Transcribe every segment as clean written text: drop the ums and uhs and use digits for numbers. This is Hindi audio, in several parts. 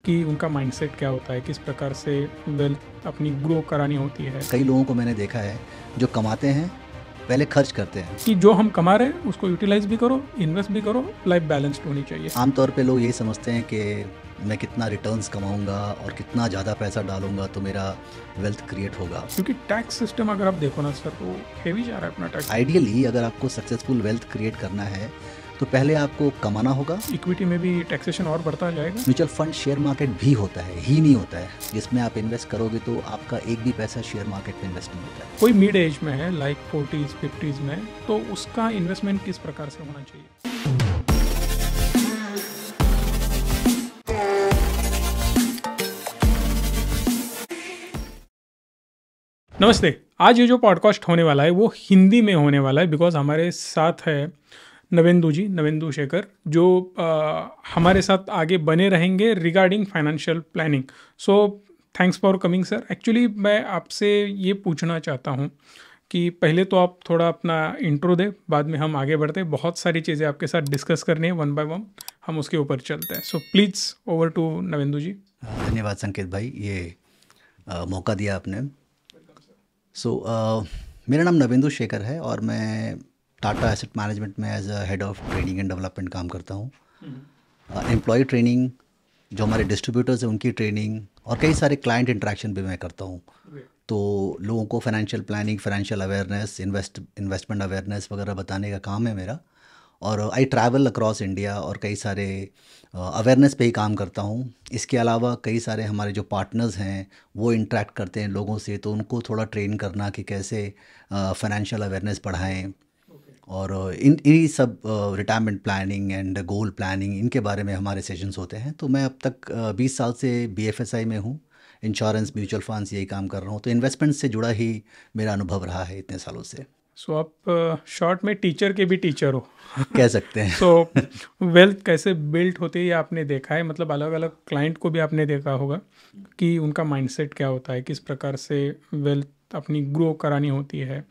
कि उनका माइंडसेट क्या होता है, किस प्रकार से वेल्थ अपनी ग्रो करानी होती है। कई लोगों को मैंने देखा है जो कमाते हैं पहले खर्च करते हैं। कि जो हम कमा रहे हैं उसको यूटिलाइज भी करो, इन्वेस्ट भी करो, लाइफ बैलेंस्ड होनी चाहिए। आमतौर पे लोग यही समझते हैं कि मैं कितना रिटर्न्स कमाऊंगा और कितना ज़्यादा पैसा डालूंगा तो मेरा वेल्थ क्रिएट होगा। क्योंकि टैक्स सिस्टम अगर आप देखो ना सर, तो हेवी जा रहा है अपना टैक्स। आइडियली अगर आपको सक्सेसफुल वेल्थ क्रिएट करना है तो पहले आपको कमाना होगा। इक्विटी में भी टैक्सेशन और बढ़ता जाएगा। म्यूचुअल फंड शेयर मार्केट भी होता है, ही नहीं होता है, जिसमें आप इन्वेस्ट करोगे तो आपका एक भी पैसा शेयर मार्केट में इन्वेस्ट नहीं होता है। कोई मिड एज में है, लाइक 40s 50s में, तो उसका इन्वेस्टमेंट किस प्रकार से होना चाहिए। नमस्ते। आज ये जो पॉडकास्ट होने वाला है वो हिंदी में होने वाला है, बिकॉज हमारे साथ है नवेंदु जी, नवेंदु शेखर, जो हमारे साथ आगे बने रहेंगे regarding financial planning. So thanks for coming sir. Actually मैं आपसे ये पूछना चाहता हूँ कि पहले तो आप थोड़ा अपना इंट्रो दें, बाद में हम आगे बढ़ते हैं। बहुत सारी चीज़ें आपके साथ डिस्कस करनी है, वन बाय वन हम उसके ऊपर चलते हैं। So please over to Navendu ji. धन्यवाद संकेत भाई, ये मौका दिया आपने। मेरा नाम नवेंदु शेखर है और मैं टाटा एसेट मैनेजमेंट में as a head of training and development काम करता हूँ। एम्प्लॉय ट्रेनिंग, जो हमारे डिस्ट्रीब्यूटर्स हैं उनकी ट्रेनिंग, और कई सारे क्लाइंट इंटरेक्शन भी मैं करता हूँ। तो लोगों को financial planning, financial awareness, investment awareness वगैरह बताने का काम है मेरा। और आई ट्रैवल अक्रॉस इंडिया और कई सारे अवेयरनेस पे ही काम करता हूँ। इसके अलावा कई सारे हमारे जो पार्टनर्स हैं वो इंटरेक्ट करते हैं लोगों से, तो उनको थोड़ा ट्रेन करना कि कैसे फाइनेंशियल अवेयरनेस बढ़ाएं। और इन्हीं सब retirement planning and goal planning, इनके बारे में हमारे सेशंस होते हैं। तो मैं अब तक 20 साल से BFSI में हूँ, इंश्योरेंस, म्यूचुअल फंड्स, यही काम कर रहा हूँ। तो इन्वेस्टमेंट से जुड़ा ही मेरा अनुभव रहा है इतने सालों से। सो आप शॉर्ट में टीचर के भी टीचर हो कह सकते हैं। सो वेल्थ कैसे बिल्ड होती है ये आपने देखा है, मतलब अलग अलग क्लाइंट को भी आपने देखा होगा कि उनका माइंडसेट क्या होता है, किस प्रकार से वेल्थ अपनी ग्रो करानी होती है,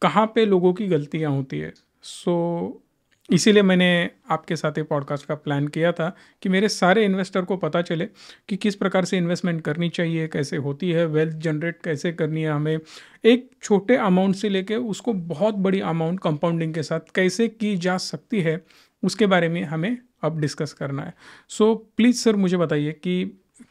कहाँ पे लोगों की गलतियाँ होती है। सो इसीलिए मैंने आपके साथ ये पॉडकास्ट का प्लान किया था कि मेरे सारे इन्वेस्टर को पता चले कि किस प्रकार से इन्वेस्टमेंट करनी चाहिए, कैसे होती है, वेल्थ जनरेट कैसे करनी है हमें, एक छोटे अमाउंट से लेके उसको बहुत बड़ी अमाउंट कंपाउंडिंग के साथ कैसे की जा सकती है, उसके बारे में हमें अब डिस्कस करना है। सो प्लीज़ सर मुझे बताइए कि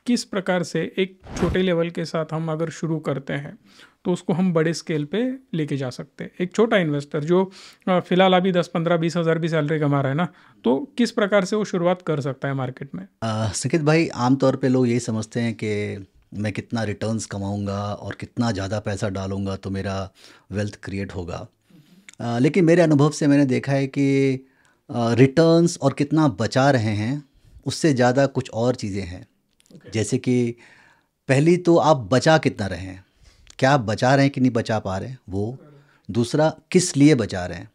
किस प्रकार से एक छोटे लेवल के साथ हम अगर शुरू करते हैं तो उसको हम बड़े स्केल पे लेके जा सकते हैं। एक छोटा इन्वेस्टर जो फिलहाल अभी 10-15-20 हज़ार भी सैलरी कमा रहा है ना, तो किस प्रकार से वो शुरुआत कर सकता है मार्केट में। संकेत भाई, आमतौर पे लोग यही समझते हैं कि मैं कितना रिटर्न्स कमाऊंगा और कितना ज़्यादा पैसा डालूंगा तो मेरा वेल्थ क्रिएट होगा। लेकिन मेरे अनुभव से मैंने देखा है कि रिटर्न्स और कितना बचा रहे हैं उससे ज़्यादा कुछ और चीज़ें हैं। जैसे कि पहली तो आप बचा कितना रहे हैं, क्या आप बचा रहे हैं कि नहीं बचा पा रहे हैं वो। दूसरा, किस लिए बचा रहे हैं,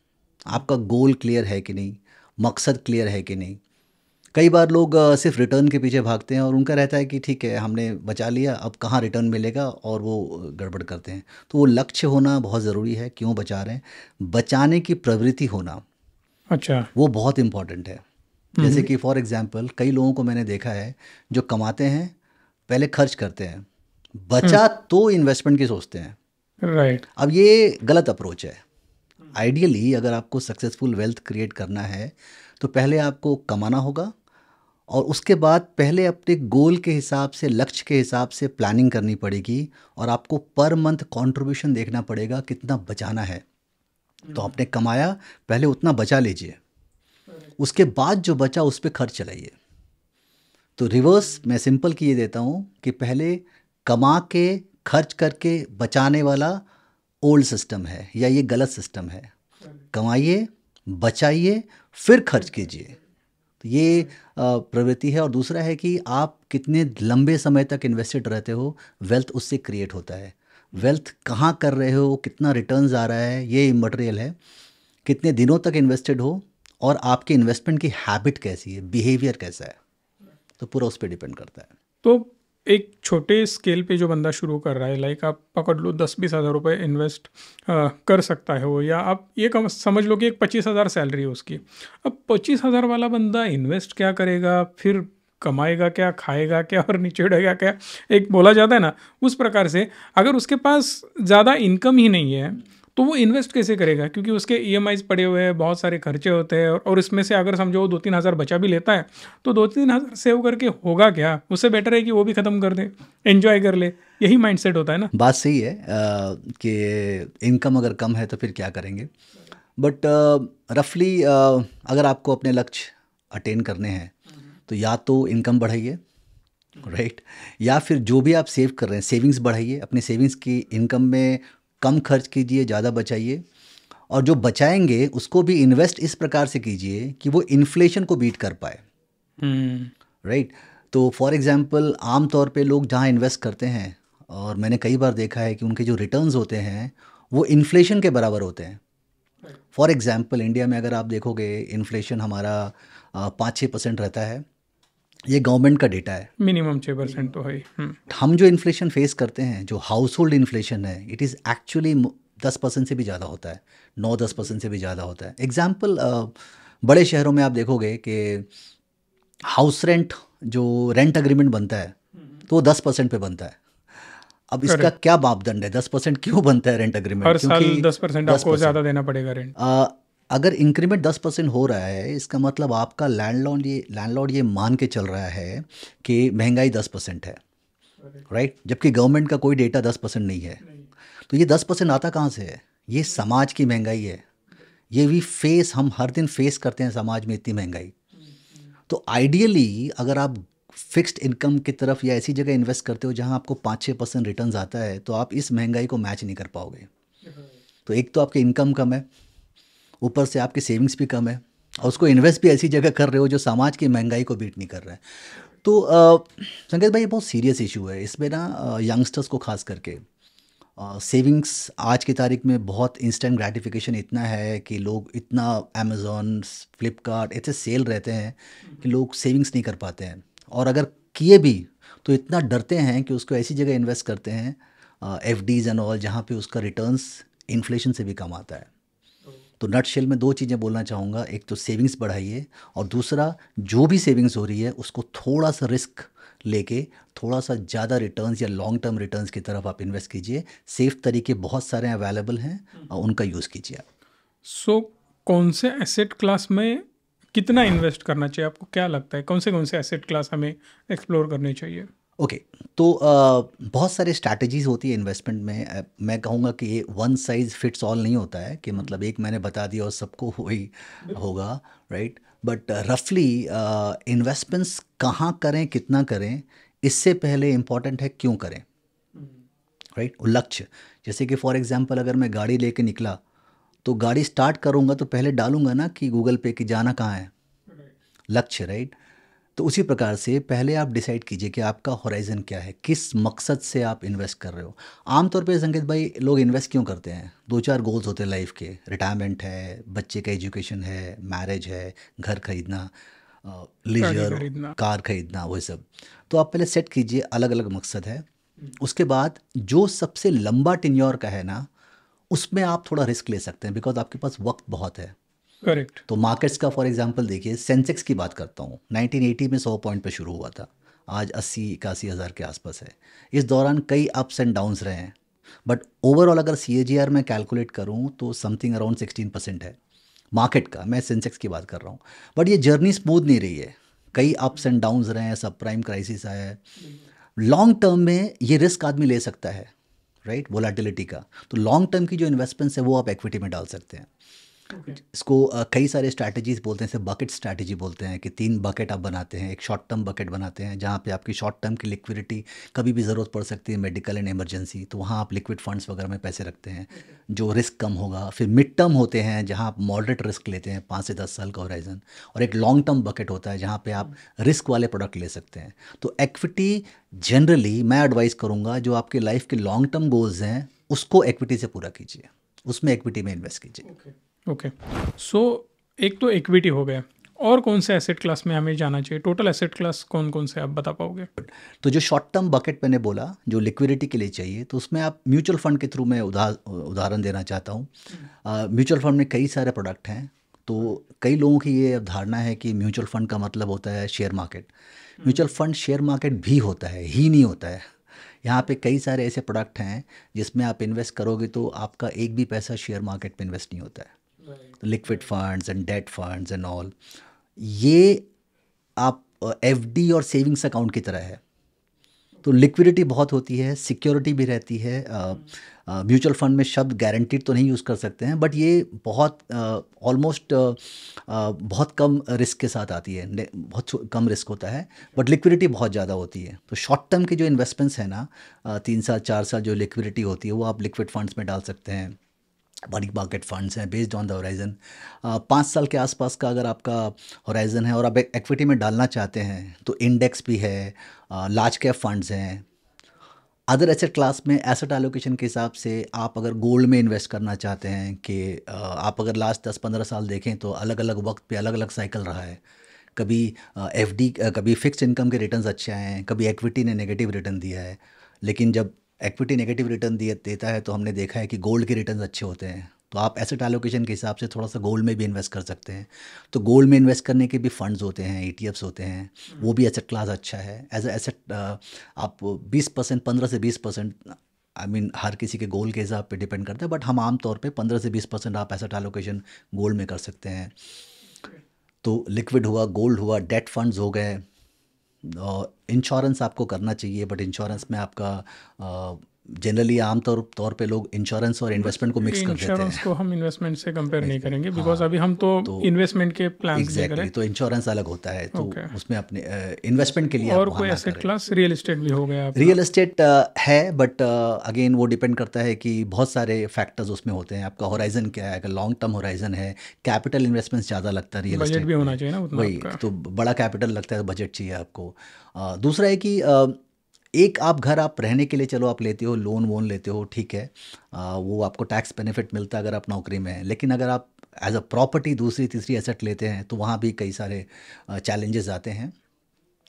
आपका गोल क्लियर है कि नहीं, मकसद क्लियर है कि नहीं। कई बार लोग सिर्फ रिटर्न के पीछे भागते हैं और उनका रहता है कि ठीक है हमने बचा लिया, अब कहाँ रिटर्न मिलेगा, और वो गड़बड़ करते हैं। तो वो लक्ष्य होना बहुत ज़रूरी है, क्यों बचा रहे हैं, बचाने की प्रवृत्ति होना, अच्छा, वो बहुत इम्पॉर्टेंट है। जैसे कि फॉर एग्जांपल कई लोगों को मैंने देखा है जो कमाते हैं पहले खर्च करते हैं, बचा तो इन्वेस्टमेंट की सोचते हैं। राइट। अब ये गलत अप्रोच है। आइडियली अगर आपको सक्सेसफुल वेल्थ क्रिएट करना है तो पहले आपको कमाना होगा, और उसके बाद पहले अपने गोल के हिसाब से, लक्ष्य के हिसाब से प्लानिंग करनी पड़ेगी, और आपको पर मंथ कंट्रीब्यूशन देखना पड़ेगा कितना बचाना है। तो आपने कमाया, पहले उतना बचा लीजिए, उसके बाद जो बचा उस पर खर्च चलाइए। तो रिवर्स मैं सिंपल की ये देता हूँ कि पहले कमा के खर्च करके बचाने वाला ओल्ड सिस्टम है, या ये गलत सिस्टम है। कमाइए, बचाइए, फिर खर्च कीजिए। तो ये प्रवृत्ति है। और दूसरा है कि आप कितने लंबे समय तक इन्वेस्टेड रहते हो, वेल्थ उससे क्रिएट होता है। वेल्थ कहाँ कर रहे हो, कितना रिटर्न्स आ रहा है, ये इमटेरियल है। कितने दिनों तक इन्वेस्टेड हो, और आपके इन्वेस्टमेंट की हैबिट कैसी है, बिहेवियर कैसा है, तो पूरा उस पर डिपेंड करता है। तो एक छोटे स्केल पे जो बंदा शुरू कर रहा है, लाइक आप पकड़ लो 10-20 हज़ार रुपये इन्वेस्ट कर सकता है वो, या आप ये कम समझ लो कि एक 25 हज़ार सैलरी है उसकी। अब 25 हज़ार वाला बंदा इन्वेस्ट क्या करेगा, फिर कमाएगा क्या, खाएगा क्या और निचोड़ेगा क्या, एक बोला जाता है ना, उस प्रकार से अगर उसके पास ज़्यादा इनकम ही नहीं है तो वो इन्वेस्ट कैसे करेगा, क्योंकि उसके ईएमआईज पड़े हुए हैं, बहुत सारे खर्चे होते हैं, और इसमें से अगर समझो वो 2-3 हज़ार बचा भी लेता है तो 2-3 हज़ार सेव करके होगा क्या, उससे बेटर है कि वो भी ख़त्म कर दे, एंजॉय कर ले। यही माइंडसेट होता है ना। बात सही है कि इनकम अगर कम है तो फिर क्या करेंगे, बट रफली अगर आपको अपने लक्ष्य अटेन करने हैं तो या तो इनकम बढ़ाइए, राइट, या फिर जो भी आप सेव कर रहे हैं सेविंग्स बढ़ाइए, अपनी सेविंग्स की इनकम में कम खर्च कीजिए, ज़्यादा बचाइए, और जो बचाएंगे उसको भी इन्वेस्ट इस प्रकार से कीजिए कि वो इन्फ्लेशन को बीट कर पाए, हम्म। राइट। तो फॉर एग्जांपल आम तौर पे लोग जहाँ इन्वेस्ट करते हैं, और मैंने कई बार देखा है कि उनके जो रिटर्न्स होते हैं वो इन्फ्लेशन के बराबर होते हैं। फॉर एग्जांपल इंडिया में अगर आप देखोगे इन्फ्लेशन हमारा 5-6% रहता है, ये गवर्नमेंट का डेटा है। मिनिमम 6% तो है ही। हम जो इन्फ्लेशन फेस करते हैं, जो हाउस होल्ड इन्फ्लेशन है, इट इज़ एक्चुअली 10% से भी ज़्यादा होता है, 9-10% से भी ज़्यादा होता है। एग्जाम्पल, बड़े शहरों में आप देखोगे कि हाउस रेंट, जो रेंट अग्रीमेंट बनता है तो वो 10% पे बनता है। अब इसका करेक्ट। क्या मापदंड है, 10% क्यों बनता है रेंट अग्रीमेंट? हर साल क्योंकि 10% आपको 10%, ज़्यादा देना पड़ेगा रेंट। अगर इंक्रीमेंट 10% हो रहा है, इसका मतलब आपका लैंडलॉर्ड ये मान के चल रहा है कि महंगाई 10% है, राइट, जबकि गवर्नमेंट का कोई डेटा 10% नहीं है। तो ये 10% आता कहाँ से है? ये समाज की महंगाई है, ये भी हम हर दिन फेस करते हैं समाज में इतनी महंगाई। तो आइडियली अगर आप फिक्स्ड इनकम की तरफ या ऐसी जगह इन्वेस्ट करते हो जहाँ आपको 5-6% रिटर्न्स आता है, तो आप इस महंगाई को मैच नहीं कर पाओगे। तो एक तो आपकी इनकम कम है, ऊपर से आपकी सेविंग्स भी कम है, और उसको इन्वेस्ट भी ऐसी जगह कर रहे हो जो समाज की महंगाई को बीट नहीं कर रहा है। तो संकेत भाई, ये बहुत सीरियस इशू है। इसमें ना यंगस्टर्स को खास करके सेविंग्स आज की तारीख में बहुत इंस्टेंट ग्रेटिफिकेशन इतना है कि लोग इतना अमेज़ॉन, फ्लिपकार्ट ऐसे सेल रहते हैं कि लोग सेविंग्स नहीं कर पाते हैं, और अगर किए भी तो इतना डरते हैं कि उसको ऐसी जगह इन्वेस्ट करते हैं, एफडीज एंड ऑल, जहाँ पे उसका रिटर्न्स इन्फ्लेशन से भी कम आता है। तो नटशेल में 2 चीज़ें बोलना चाहूँगा, एक तो सेविंग्स बढ़ाइए, और दूसरा जो भी सेविंग्स हो रही है उसको थोड़ा सा रिस्क लेके थोड़ा सा ज़्यादा रिटर्न्स या लॉन्ग टर्म रिटर्न्स की तरफ आप इन्वेस्ट कीजिए। सेफ तरीके बहुत सारे अवेलेबल हैं, और उनका यूज़ कीजिए आप। सो कौन से एसेट क्लास में कितना इन्वेस्ट करना चाहिए, आपको क्या लगता है कौन से एसेट क्लास हमें एक्सप्लोर करने चाहिए? ओके, तो बहुत सारे स्ट्रैटेजीज होती है इन्वेस्टमेंट में। मैं कहूँगा कि ये वन साइज़ फिट्स ऑल नहीं होता है कि मतलब एक मैंने बता दिया और सबको वही होगा, राइट। बट रफली इन्वेस्टमेंट्स कहाँ करें, कितना करें, इससे पहले इम्पॉर्टेंट है क्यों करें, राइट, लक्ष्य। जैसे कि फॉर एग्जांपल अगर मैं गाड़ी लेके निकला, तो गाड़ी स्टार्ट करूँगा तो पहले डालूंगा ना कि गूगल पे कि जाना कहाँ है, लक्ष्य, राइट। तो उसी प्रकार से पहले आप डिसाइड कीजिए कि आपका होराइजन क्या है, किस मकसद से आप इन्वेस्ट कर रहे हो। आमतौर पे संकेत भाई, लोग इन्वेस्ट क्यों करते हैं? 2-4 गोल्स होते हैं लाइफ के, रिटायरमेंट है, बच्चे का एजुकेशन है, मैरिज है, घर खरीदना, गाड़ी लीजर, खरीदना। कार खरीदना, वो सब। तो आप पहले सेट कीजिए अलग अलग मकसद है। उसके बाद जो सबसे लंबा टेन्योर का है ना, उसमें आप थोड़ा रिस्क ले सकते हैं, बिकॉज आपके पास वक्त बहुत है। करेक्ट। तो मार्केट्स का फॉर एग्जांपल देखिए, सेंसेक्स की बात करता हूँ, 1980 में 100 पॉइंट पे शुरू हुआ था, आज 80-81 हज़ार के आसपास है। इस दौरान कई अप्स एंड डाउन्स रहे हैं, बट ओवरऑल अगर CAGR में कैलकुलेट करूँ तो समथिंग अराउंड 16% है मार्केट का। मैं सेंसेक्स की बात कर रहा हूँ। बट ये जर्नी स्मूथ नहीं रही है, कई अप्स एंड डाउन्स रहे हैं, सब प्राइम क्राइसिस आया है। लॉन्ग टर्म में ये रिस्क आदमी ले सकता है, राइट, वोलेटिलिटी का। तो लॉन्ग टर्म की जो इन्वेस्टमेंट्स है वो आप इक्विटी में डाल सकते हैं। इसको कई सारे स्ट्रैटेजीज बोलते हैं, इसे बकेट स्ट्रैटेजी बोलते हैं, कि 3 बकेट आप बनाते हैं। एक शॉर्ट टर्म बकेट बनाते हैं जहाँ पे आपकी शॉर्ट टर्म की लिक्विडिटी कभी भी ज़रूरत पड़ सकती है, मेडिकल एंड इमरजेंसी, तो वहाँ आप लिक्विड फंड्स वगैरह में पैसे रखते हैं, जो रिस्क कम होगा। फिर मिड टर्म होते हैं जहाँ आप मॉडरेट रिस्क लेते हैं, 5 से 10 साल का होराइजन। और एक लॉन्ग टर्म बकेट होता है जहाँ पे आप रिस्क वाले प्रोडक्ट ले सकते हैं। तो इक्विटी जनरली मैं एडवाइस करूँगा, जो आपके लाइफ के लॉन्ग टर्म गोल्स हैं उसको इक्विटी से पूरा कीजिए, उसमें इक्विटी में इन्वेस्ट कीजिए। ओके। सो एक तो इक्विटी हो गया, और कौन से एसेट क्लास में हमें जाना चाहिए? टोटल एसेट क्लास कौन कौन से आप बता पाओगे? तो जो शॉर्ट टर्म बकेट मैंने बोला, जो लिक्विडिटी के लिए चाहिए, तो उसमें आप म्यूचुअल फंड के थ्रू मैं उदाहरण देना चाहता हूँ। म्यूचुअल फंड में कई सारे प्रोडक्ट हैं। तो कई लोगों की ये धारणा है कि म्यूचुअल फंड का मतलब होता है share market. Mutual fund share market भी होता है, ही नहीं होता है। यहाँ पे कई सारे ऐसे प्रोडक्ट हैं जिसमें आप इन्वेस्ट करोगे तो आपका एक भी पैसा शेयर मार्केट में इन्वेस्ट नहीं होता है। तो liquid funds and date funds and all, ये आप एफडी और सेविंग्स अकाउंट की तरह है। तो लिक्विडिटी बहुत होती है, सिक्योरिटी भी रहती है। म्यूचुअल फंड में शब्द गारंटीड तो नहीं यूज़ कर सकते हैं, बट ये बहुत ऑलमोस्ट बहुत कम रिस्क के साथ आती है, बहुत कम रिस्क होता है, बट लिक्विडिटी बहुत ज़्यादा होती है। तो शॉर्ट टर्म के जो इन्वेस्टमेंट्स हैं ना, 3 साल 4 साल जो लिक्विडिटी होती है वो आप लिक्विड फंड्स में डाल सकते हैं। बड़ी मार्केट फंड्स हैं बेस्ड ऑन द होराइजन। 5 साल के आसपास का अगर आपका होराइजन है और आप इक्विटी में डालना चाहते हैं तो इंडेक्स भी है, लार्ज कैप फंड्स हैं। अदर एसेट क्लास में एसेट एलोकेशन के हिसाब से आप अगर गोल्ड में इन्वेस्ट करना चाहते हैं कि आप अगर लास्ट 10-15 साल देखें तो अलग अलग वक्त पे अलग अलग साइकिल रहा है। कभी एफडी, कभी फिक्स्ड इनकम के रिटर्न्स अच्छे आए हैं, कभी इक्विटी ने नेगेटिव रिटर्न दिया है। लेकिन जब इक्विटी नेगेटिव रिटर्न देता है तो हमने देखा है कि गोल्ड के रिटर्न्स अच्छे होते हैं। तो आप एसेट एलोकेशन के हिसाब से थोड़ा सा गोल्ड में भी इन्वेस्ट कर सकते हैं। तो गोल्ड में इन्वेस्ट करने के भी फंड्स होते हैं, ईटीएफ्स होते हैं, वो भी एसेट क्लास अच्छा है। एज ए एसेट आप 20%, 15 से 20%, आई मीन हर किसी के गोल के हिसाब पे डिपेंड करता है, बट हम आम तौर पे 15 से 20% आप एसेट एलोकेशन गोल्ड में कर सकते हैं। तो लिक्विड हुआ, गोल्ड हुआ, डेट फंड्स हो गए। इंश्योरेंस आपको करना चाहिए, बट इंश्योरेंस में आपका जनरली आमतौर पे लोग इंश्योरेंस और इन्वेस्टमेंट को मिक्स कर देते इंश्योरेंस हैं। को हम इन्वेस्टमेंट से कंपेयर नहीं करेंगे, बिकॉज हाँ, अभी हम तो तो इन्वेस्टमेंट के प्लान्स देख रहे एग्जैक्टली, तो इंश्योरेंस अलग होता है, तो ओके। उसमें अपने इन्वेस्टमेंट के लिए आप और वहाँ कोई ना एसेट करें। क्लास, रियल एस्टेट भी हो गया आपका? रियल एस्टेट है, बट अगेन वो डिपेंड करता है कि बहुत सारे फैक्टर्स उसमें होते हैं। आपका होराइजन क्या है, अगर लॉन्ग टर्म होराइजन है, कैपिटल इन्वेस्टमेंट ज़्यादा लगता है रियल बजट एस्टेट भी होना में। चाहिए ना उतना वही आपका। तो, बड़ा कैपिटल लगता है तो बजट चाहिए आपको। दूसरा है कि एक आप घर आप रहने के लिए चलो आप लेते हो, लोन वोन लेते हो, ठीक है, वो आपको टैक्स बेनिफिट मिलता है अगर आप नौकरी में हैं। लेकिन अगर आप एज अ प्रॉपर्टी दूसरी तीसरी एसेट लेते हैं तो वहाँ भी कई सारे चैलेंजेस आते हैं।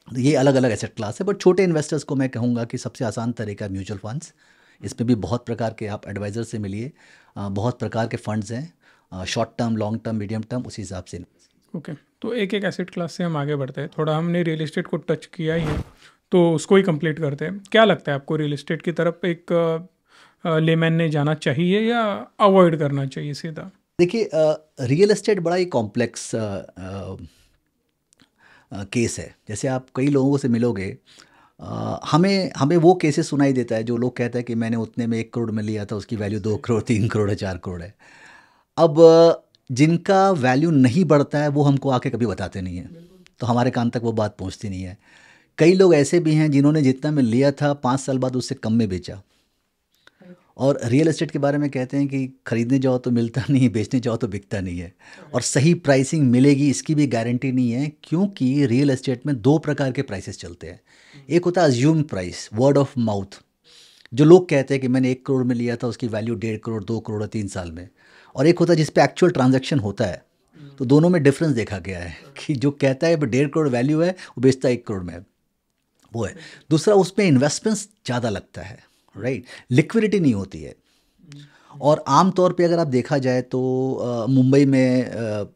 तो ये अलग अलग एसेट क्लास है, बट छोटे इन्वेस्टर्स को मैं कहूँगा कि सबसे आसान तरीका है म्यूचुअल फंड्स। इसमें भी बहुत प्रकार के आप एडवाइज़र से मिलिए, बहुत प्रकार के फंड्स हैं, short term, long term, medium term, उसी हिसाब से। ओके, तो एक एक एसेट क्लास से हम आगे बढ़ते हैं। थोड़ा हमने रियल एस्टेट को टच किया ही है, तो उसको ही कंप्लीट करते हैं। क्या लगता है आपको, रियल एस्टेट की तरफ एक लेमैन ने जाना चाहिए या अवॉइड करना चाहिए सीधा? देखिए, रियल एस्टेट बड़ा ही कॉम्प्लेक्स केस है। जैसे आप कई लोगों से मिलोगे, हमें हमें वो केसेस सुनाई देता है जो लोग कहते हैं कि मैंने उतने में 1 करोड़ में लिया था, उसकी वैल्यू 2 करोड़, 3 करोड़ है, 4 करोड़ है। अब जिनका वैल्यू नहीं बढ़ता है वो हमको आके कभी बताते नहीं हैं, तो हमारे कान तक वो बात पहुंचती नहीं है। कई लोग ऐसे भी हैं जिन्होंने जितना में लिया था 5 साल बाद उससे कम में बेचा। और रियल एस्टेट के बारे में कहते हैं कि खरीदने जाओ तो मिलता नहीं, बेचने जाओ तो बिकता नहीं है। और सही प्राइसिंग मिलेगी इसकी भी गारंटी नहीं है, क्योंकि रियल एस्टेट में 2 प्रकार के प्राइसेस चलते हैं। एक होता है assume price, word of mouth, जो लोग कहते हैं कि मैंने 1 करोड़ में लिया था, उसकी वैल्यू 1.5 करोड़, 2 करोड़ 3 साल में। और एक होता है जिस पे एक्चुअल ट्रांजैक्शन होता है। तो दोनों में डिफरेंस देखा गया है कि जो कहता है 1.5 करोड़ वैल्यू है, वो बेचता 1 करोड़ में, वो है। दूसरा, उसमें इन्वेस्टमेंट्स ज़्यादा लगता है, राइट, लिक्विडिटी नहीं होती है। और आम तौर पे अगर आप देखा जाए तो मुंबई में,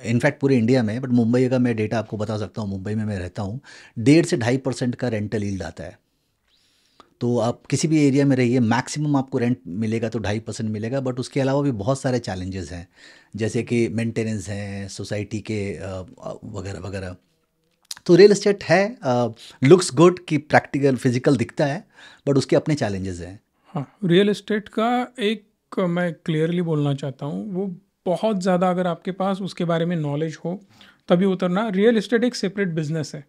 इनफैक्ट पूरे इंडिया में, बट मुंबई का मैं डेटा आपको बता सकता हूँ, मुंबई में मैं रहता हूँ, 1.5 से 2.5% का रेंटल यील्ड आता है। तो आप किसी भी एरिया में रहिए, मैक्सिमम आपको रेंट मिलेगा तो 2.5% मिलेगा, बट उसके अलावा भी बहुत सारे चैलेंजेस हैं, जैसे कि मेंटेनेंस हैं, सोसाइटी के वगैरह वगैरह। तो रियल एस्टेट है, लुक्स गुड कि प्रैक्टिकल फिजिकल दिखता है, बट उसके अपने चैलेंजेस हैं। हाँ, रियल एस्टेट का एक मैं क्लियरली बोलना चाहता हूँ, वो बहुत ज़्यादा अगर आपके पास उसके बारे में नॉलेज हो तभी उतरना। रियल एस्टेट एक सेपरेट बिजनेस है।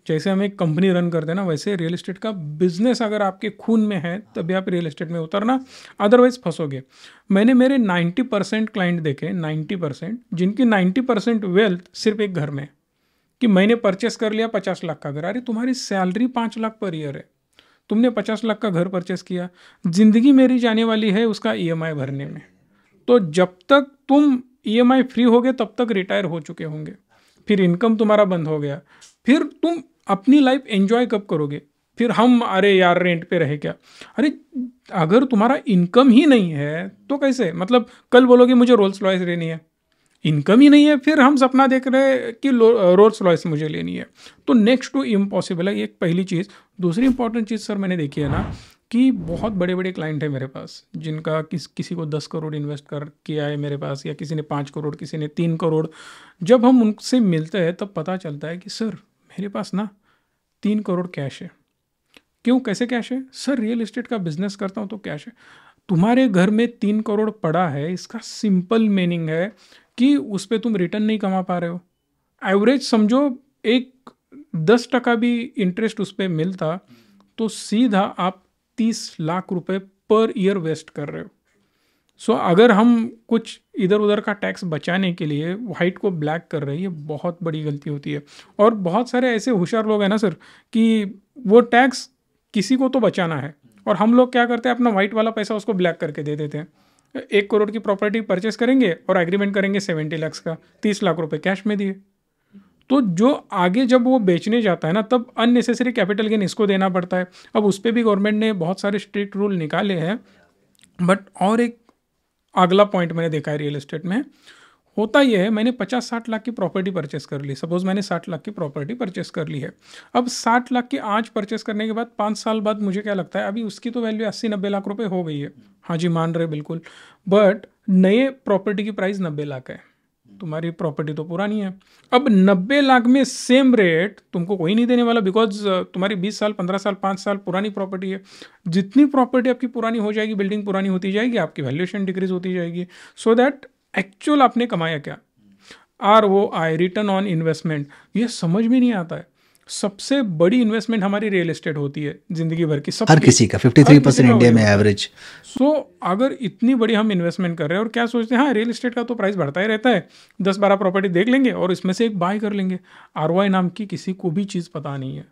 जैसे हम एक कंपनी रन करते हैं ना, वैसे रियल एस्टेट का बिजनेस अगर आपके खून में है तभी आप रियल एस्टेट में उतरना, अदरवाइज फंसोगे। मैंने मेरे 90% क्लाइंट देखे, 90%, जिनकी 90% वेल्थ सिर्फ एक घर में, कि मैंने परचेस कर लिया 50 लाख का घर। अरे तुम्हारी सैलरी 5 लाख पर ईयर है, तुमने 50 लाख का घर परचेस किया, ज़िंदगी मेरी जाने वाली है उसका ईएमआई भरने में। तो जब तक तुम ईएमआई फ्री होगे तब तक रिटायर हो चुके होंगे, फिर इनकम तुम्हारा बंद हो गया, फिर तुम अपनी लाइफ एंजॉय कब करोगे? फिर हम अरे यार रेंट पे रहे क्या? अरे अगर तुम्हारा इनकम ही नहीं है तो कैसे? मतलब कल बोलोगे मुझे रोल्स रॉयस लेनी है, इनकम ही नहीं है, फिर हम सपना देख रहे हैं कि रोल्स रॉयस मुझे लेनी है, तो नेक्स्ट टू इम्पॉसिबल है। ये एक पहली चीज़। दूसरी इंपॉर्टेंट चीज़ सर मैंने देखी है ना, कि बहुत बड़े बड़े क्लाइंट है मेरे पास, जिनका किसी को 10 करोड़ इन्वेस्ट कर किया है मेरे पास, या किसी ने 5 करोड़, किसी ने 3 करोड़। जब हम उनसे मिलते हैं तब पता चलता है कि सर मेरे पास ना 3 करोड़ कैश है। क्यों, कैसे कैश है? सर रियल एस्टेट का बिजनेस करता हूँ तो कैश है। तुम्हारे घर में 3 करोड़ पड़ा है, इसका सिंपल मीनिंग है कि उस पर तुम रिटर्न नहीं कमा पा रहे हो। एवरेज समझो, एक 10% भी इंटरेस्ट उस पर मिलता तो सीधा आप 30 लाख रुपए पर ईयर वेस्ट कर रहे हो। सो अगर हम कुछ इधर उधर का टैक्स बचाने के लिए वाइट को ब्लैक कर रहे हैं, ये बहुत बड़ी गलती होती है। और बहुत सारे ऐसे होशियार लोग हैं ना सर, कि वो टैक्स किसी को तो बचाना है, और हम लोग क्या करते हैं, अपना वाइट वाला पैसा उसको ब्लैक करके दे देते हैं। 1 करोड़ की प्रॉपर्टी परचेस करेंगे और एग्रीमेंट करेंगे 70 लाख का, 30 लाख रुपए कैश में दिए। तो जो आगे जब वो बेचने जाता है ना, तब अननेसेसरी कैपिटल गेन इसको देना पड़ता है। अब उस पर भी गवर्नमेंट ने बहुत सारे स्ट्रिक्ट रूल निकाले हैं। बट और एक अगला पॉइंट मैंने देखा है रियल एस्टेट में, होता यह है, मैंने 50-60 लाख की प्रॉपर्टी परचेस कर ली। सपोज मैंने 60 लाख की प्रॉपर्टी परचेस कर ली है। अब 60 लाख की आज परचेस करने के बाद 5 साल बाद मुझे क्या लगता है, अभी उसकी तो वैल्यू 80-90 लाख रुपए हो गई है। हाँ जी, मान रहे बिल्कुल। बट नए प्रॉपर्टी की प्राइस 90 लाख है, तुम्हारी प्रॉपर्टी तो पुरानी है। अब 90 लाख में सेम रेट तुमको कोई नहीं देने वाला, बिकॉज तुम्हारी 20 साल, 15 साल, 5 साल पुरानी प्रॉपर्टी है। जितनी प्रॉपर्टी आपकी पुरानी हो जाएगी, बिल्डिंग पुरानी होती जाएगी, आपकी वैल्यूएशन डिक्रीज होती जाएगी। सो दैट एक्चुअल आपने कमाया क्या, ROI, रिटर्न ऑन इन्वेस्टमेंट, ये समझ में नहीं आता है। सबसे बड़ी इन्वेस्टमेंट हमारी रियल एस्टेट होती है जिंदगी भर की, सब हर किसी का 53% इंडिया में एवरेज। सो अगर इतनी बड़ी हम इन्वेस्टमेंट कर रहे हैं और क्या सोचते हैं, हाँ रियल एस्टेट का तो प्राइस बढ़ता ही रहता है, 10-12 प्रॉपर्टी देख लेंगे और इसमें से एक बाय कर लेंगे। ROI नाम की किसी को भी चीज़ पता नहीं है,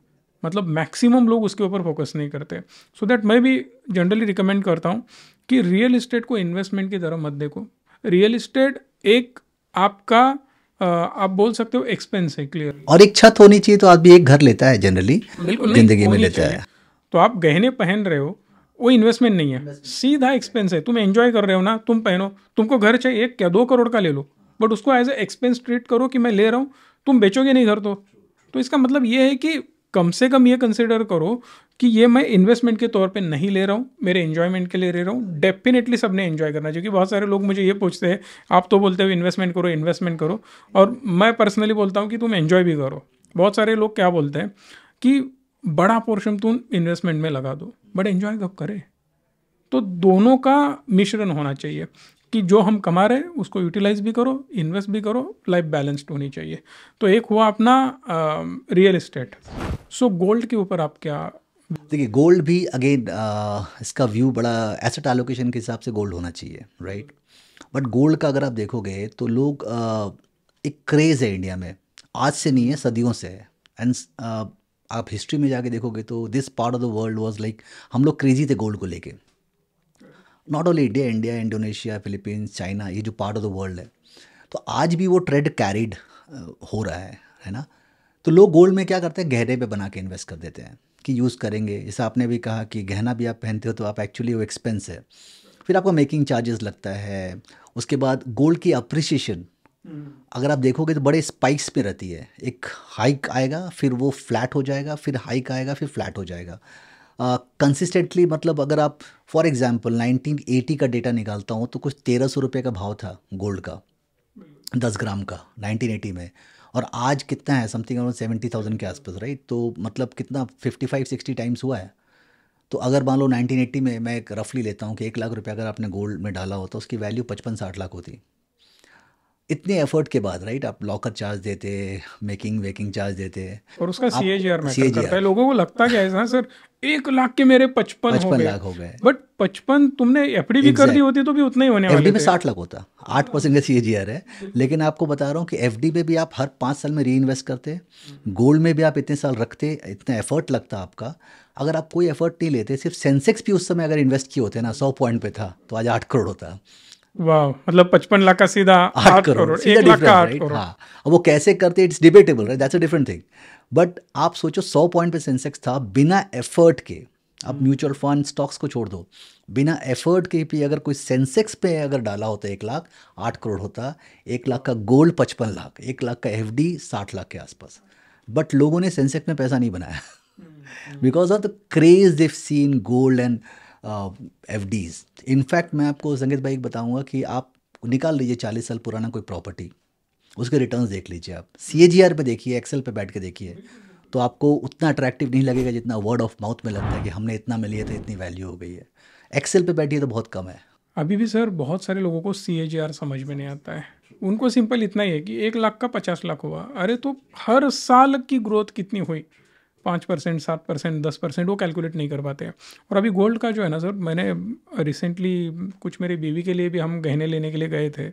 मतलब मैक्सिमम लोग उसके ऊपर फोकस नहीं करते। सो दैट मैं भी जनरली रिकमेंड करता हूँ कि रियल एस्टेट को इन्वेस्टमेंट की तरह मत देखो। रियल एस्टेट एक आपका आप बोल सकते हो एक्सपेंस है, क्लियर। और एक छत होनी चाहिए, तो आदमी एक घर लेता है जनरली, बिल्कुल जिंदगी में लेता है। तो आप गहने पहन रहे हो, वो इन्वेस्टमेंट नहीं है, सीधा एक्सपेंस है। तुम एंजॉय कर रहे हो ना, तुम पहनो, तुमको घर चाहिए 1 या 2 करोड़ का ले लो, बट उसको एज ए एक्सपेंस ट्रीट करो कि मैं ले रहा हूँ। तुम बेचोगे नहीं घर तो इसका मतलब ये है कि कम से कम ये कंसिडर करो कि ये मैं इन्वेस्टमेंट के तौर पे नहीं ले रहा हूँ, मेरे एंजॉयमेंट के लिए ले रहा हूँ। डेफिनेटली सबने एंजॉय करना चाहिए। बहुत सारे लोग मुझे ये पूछते हैं, आप तो बोलते हो इन्वेस्टमेंट करो इन्वेस्टमेंट करो, और मैं पर्सनली बोलता हूँ कि तुम एंजॉय भी करो। बहुत सारे लोग क्या बोलते हैं कि बड़ा पोर्शन तुम इन्वेस्टमेंट में लगा दो, बट एंजॉय कब करे। तो दोनों का मिश्रण होना चाहिए कि जो हम कमा रहे हैं उसको यूटिलाइज भी करो, इन्वेस्ट भी करो, लाइफ बैलेंस्ड होनी चाहिए। तो एक हुआ अपना रियल एस्टेट। सो गोल्ड के ऊपर आप क्या? देखिए, गोल्ड भी अगेन इसका व्यू बड़ा एसेट एलोकेशन के हिसाब से गोल्ड होना चाहिए, राइट। बट गोल्ड का अगर आप देखोगे तो लोग एक क्रेज़ है इंडिया में, आज से नहीं है, सदियों से है। एंड आप हिस्ट्री में जाके देखोगे तो this part of the world was like, हम लोग क्रेजी थे गोल्ड को लेके। Not only India, India, Indonesia, Philippines, China, ये जो पार्ट ऑफ द वर्ल्ड है, तो आज भी वो ट्रेंड कैरिड हो रहा है ना। तो लोग गोल्ड में क्या करते हैं, गहने पे बना के इन्वेस्ट कर देते हैं कि यूज़ करेंगे। जैसा आपने भी कहा कि गहना भी आप पहनते हो तो आप एक्चुअली वो एक्सपेंस है, फिर आपका मेकिंग चार्जेस लगता है। उसके बाद गोल्ड की अप्रिसिएशन अगर आप देखोगे तो बड़े स्पाइक्स पे रहती है। एक हाइक आएगा, फिर वो फ्लैट हो जाएगा, फिर हाइक आएगा, फिर फ्लैट हो जाएगा कंसिस्टेंटली। मतलब अगर आप फॉर एग्जांपल 1980 का डेटा निकालता हूँ तो कुछ 1300 रुपये का भाव था गोल्ड का 10 ग्राम का 1980 में, और आज कितना है, समथिंग अराउंड 70,000 के आसपास, राइट। तो मतलब कितना 55-60 टाइम्स हुआ है। तो अगर मान लो 1980 में, मैं एक रफली लेता हूँ कि 1 लाख रुपये अगर आपने गोल्ड में डाला हो तो उसकी वैल्यू 55-60 लाख होती। इतने एफर्ट के बाद, राइट, आप लॉकर चार्ज देते, मेकिंग वेकिंग चार्ज देते, और उसका CAGR मैटर करता है। लोगों को लगता क्या है सर 1 लाख के मेरे 55 लाख हो गए, बट 55 तुमने FD भी कर दी होती तो भी उतना ही होने वाले थे। FD में 60 लाख होता, 8% का CAGR है। लेकिन आपको बता रहा हूँ कि FD में भी आप हर 5 साल में री इन्वेस्ट करते, गोल्ड में भी आप इतने साल रखते, इतना एफर्ट लगता आपका। अगर आप कोई एफर्ट नहीं लेते, सिर्फ सेंसेक्स भी उस समय अगर इन्वेस्ट किए होते ना 100 पॉइंट पे था तो आज 8 करोड़ होता। वाह, मतलब 55 लाख का सीधा 8 करोड़, 1 लाख का 8 करोड़। हाँ, अब वो कैसे करते, it's debatable, right, that's a different thing. But आप सोचो 100 पॉइंट पे सेंसेक्स था बिना एफर्ट के, आप म्यूचुअल फंड स्टॉक्स को छोड़ दो, बिना एफर्ट के भी अगर कोई सेंसेक्स पे अगर डाला होता 1 लाख 8 करोड़ होता, 1 लाख का गोल्ड 55 लाख, 1 लाख का एफडी 60 लाख के आसपास। बट लोगों ने सेंसेक्स में पैसा नहीं बनाया बिकॉज ऑफ द क्रेज दिव seen gold and FDs. In fact मैं आपको संगीत भाई बताऊंगा कि आप निकाल लीजिए 40 साल पुराना कोई प्रॉपर्टी, उसके रिटर्न्स देख लीजिए, आप CAGR पे देखिए, एक्सेल पे बैठ के देखिए, तो आपको उतना अट्रैक्टिव नहीं लगेगा जितना वर्ड ऑफ माउथ में लगता है कि हमने इतना में लिए थे, इतनी वैल्यू हो गई है। एक्सेल पे बैठिए तो बहुत कम है। अभी भी सर बहुत सारे लोगों को CAGR समझ में नहीं आता है। उनको सिंपल इतना ही है कि 1 लाख का 50 लाख हुआ, अरे तो हर साल की ग्रोथ कितनी हुई, 5%, 7%, 10%, वो कैलकुलेट नहीं कर पाते हैं। और अभी गोल्ड का जो है ना सर, मैंने रिसेंटली कुछ मेरी बीवी के लिए भी हम गहने लेने के लिए गए थे,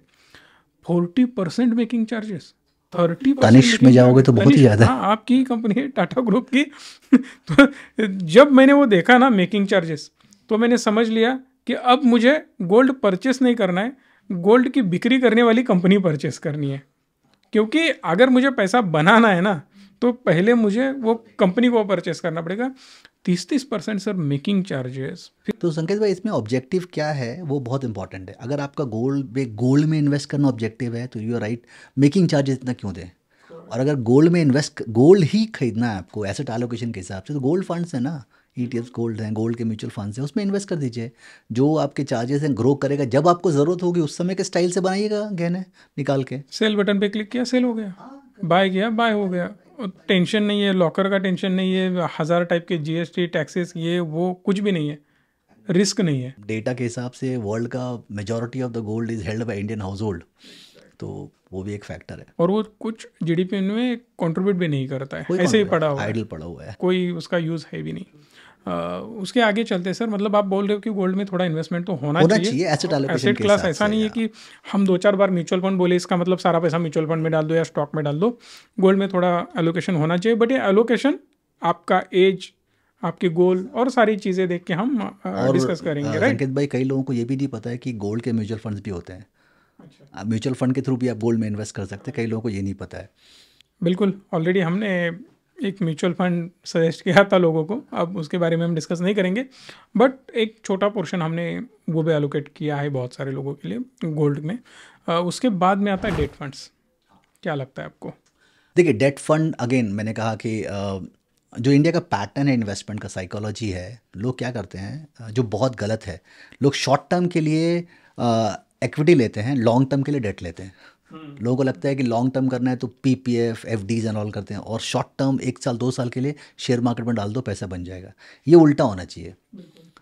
40% मेकिंग चार्जेस, 30% तनिष्क में जाओगे तो बहुत ही ज़्यादा है। हाँ, आपकी कंपनी है टाटा ग्रुप की तो जब मैंने वो देखा ना मेकिंग चार्जेस, तो मैंने समझ लिया कि अब मुझे गोल्ड परचेस नहीं करना है, गोल्ड की बिक्री करने वाली कंपनी परचेस करनी है। क्योंकि अगर मुझे पैसा बनाना है ना, तो पहले मुझे वो कंपनी को परचेस करना पड़ेगा। 30% सर मेकिंग चार्जेस। तो संकेत भाई, इसमें ऑब्जेक्टिव क्या है वो बहुत इंपॉर्टेंट है। अगर आपका गोल्ड में इन्वेस्ट करना ऑब्जेक्टिव है तो you are right, making charges इतना क्यों दें। और अगर गोल्ड ही खरीदना है आपको एसेट एलोकेशन के हिसाब से, तो गोल्ड फंड्स है ना, ETFs गोल्ड हैं, गोल्ड के म्यूचुअल फंड्स हैं, उसमें इन्वेस्ट कर दीजिए। जो आपके चार्जेस हैं ग्रो करेगा, जब आपको ज़रूरत होगी उस समय के स्टाइल से बनाइएगा गहने निकाल के। सेल बटन पे क्लिक किया, सेल हो गया, बाय किया, बाय हो गया। टेंशन नहीं है, लॉकर का टेंशन नहीं है, 1000 टाइप के GST टैक्सेस, ये वो कुछ भी नहीं है, रिस्क नहीं है। डेटा के हिसाब से वर्ल्ड का majority of the gold is held by Indian house hold, तो वो भी एक फैक्टर है। और वो कुछ GDP में कंट्रीब्यूट भी नहीं करता है, ऐसे ही पड़ा हुआ है, आइडल पड़ा हुआ है, कोई उसका यूज़ है भी नहीं। उसके आगे चलते सर, मतलब आप बोल रहे हो कि गोल्ड में थोड़ा इन्वेस्टमेंट तो होना चाहिए। एसेट क्लास ऐसा नहीं है कि हम 2-4 बार म्यूचुअल फंड बोले इसका मतलब सारा पैसा म्यूचुअल फंड में डाल दो या स्टॉक में डाल दो। गोल्ड में थोड़ा एलोकेशन होना चाहिए, बट ये एलोकेशन आपका एज, आपके गोल और सारी चीज़ें देख के हम डिस्कस करेंगे, राइट। संकेत भाई, कई लोगों को ये भी नहीं पता है कि गोल्ड के म्यूचुअल फंड्स भी होते हैं। म्यूचुअल फंड के थ्रू भी आप गोल्ड में इन्वेस्ट कर सकते हैं, कई लोगों को ये नहीं पता है। बिल्कुल, ऑलरेडी हमने एक म्यूचुअल फंड सजेस्ट किया था लोगों को, अब उसके बारे में हम डिस्कस नहीं करेंगे, बट एक छोटा पोर्शन हमने वो भी एलोकेट किया है बहुत सारे लोगों के लिए गोल्ड में। उसके बाद में आता है डेट फंड्स। क्या लगता है आपको? देखिए, डेट फंड अगेन मैंने कहा कि जो इंडिया का पैटर्न है इन्वेस्टमेंट का, साइकोलॉजी है, लोग क्या करते हैं जो बहुत गलत है, लोग शॉर्ट टर्म के लिए इक्विटी लेते हैं, लॉन्ग टर्म के लिए डेट लेते हैं। लोगों को लगता है कि लॉन्ग टर्म करना है तो PPF FDs एंड ऑल करते हैं, और शॉर्ट टर्म 1 साल 2 साल के लिए शेयर मार्केट में डाल दो, पैसा बन जाएगा। ये उल्टा होना चाहिए।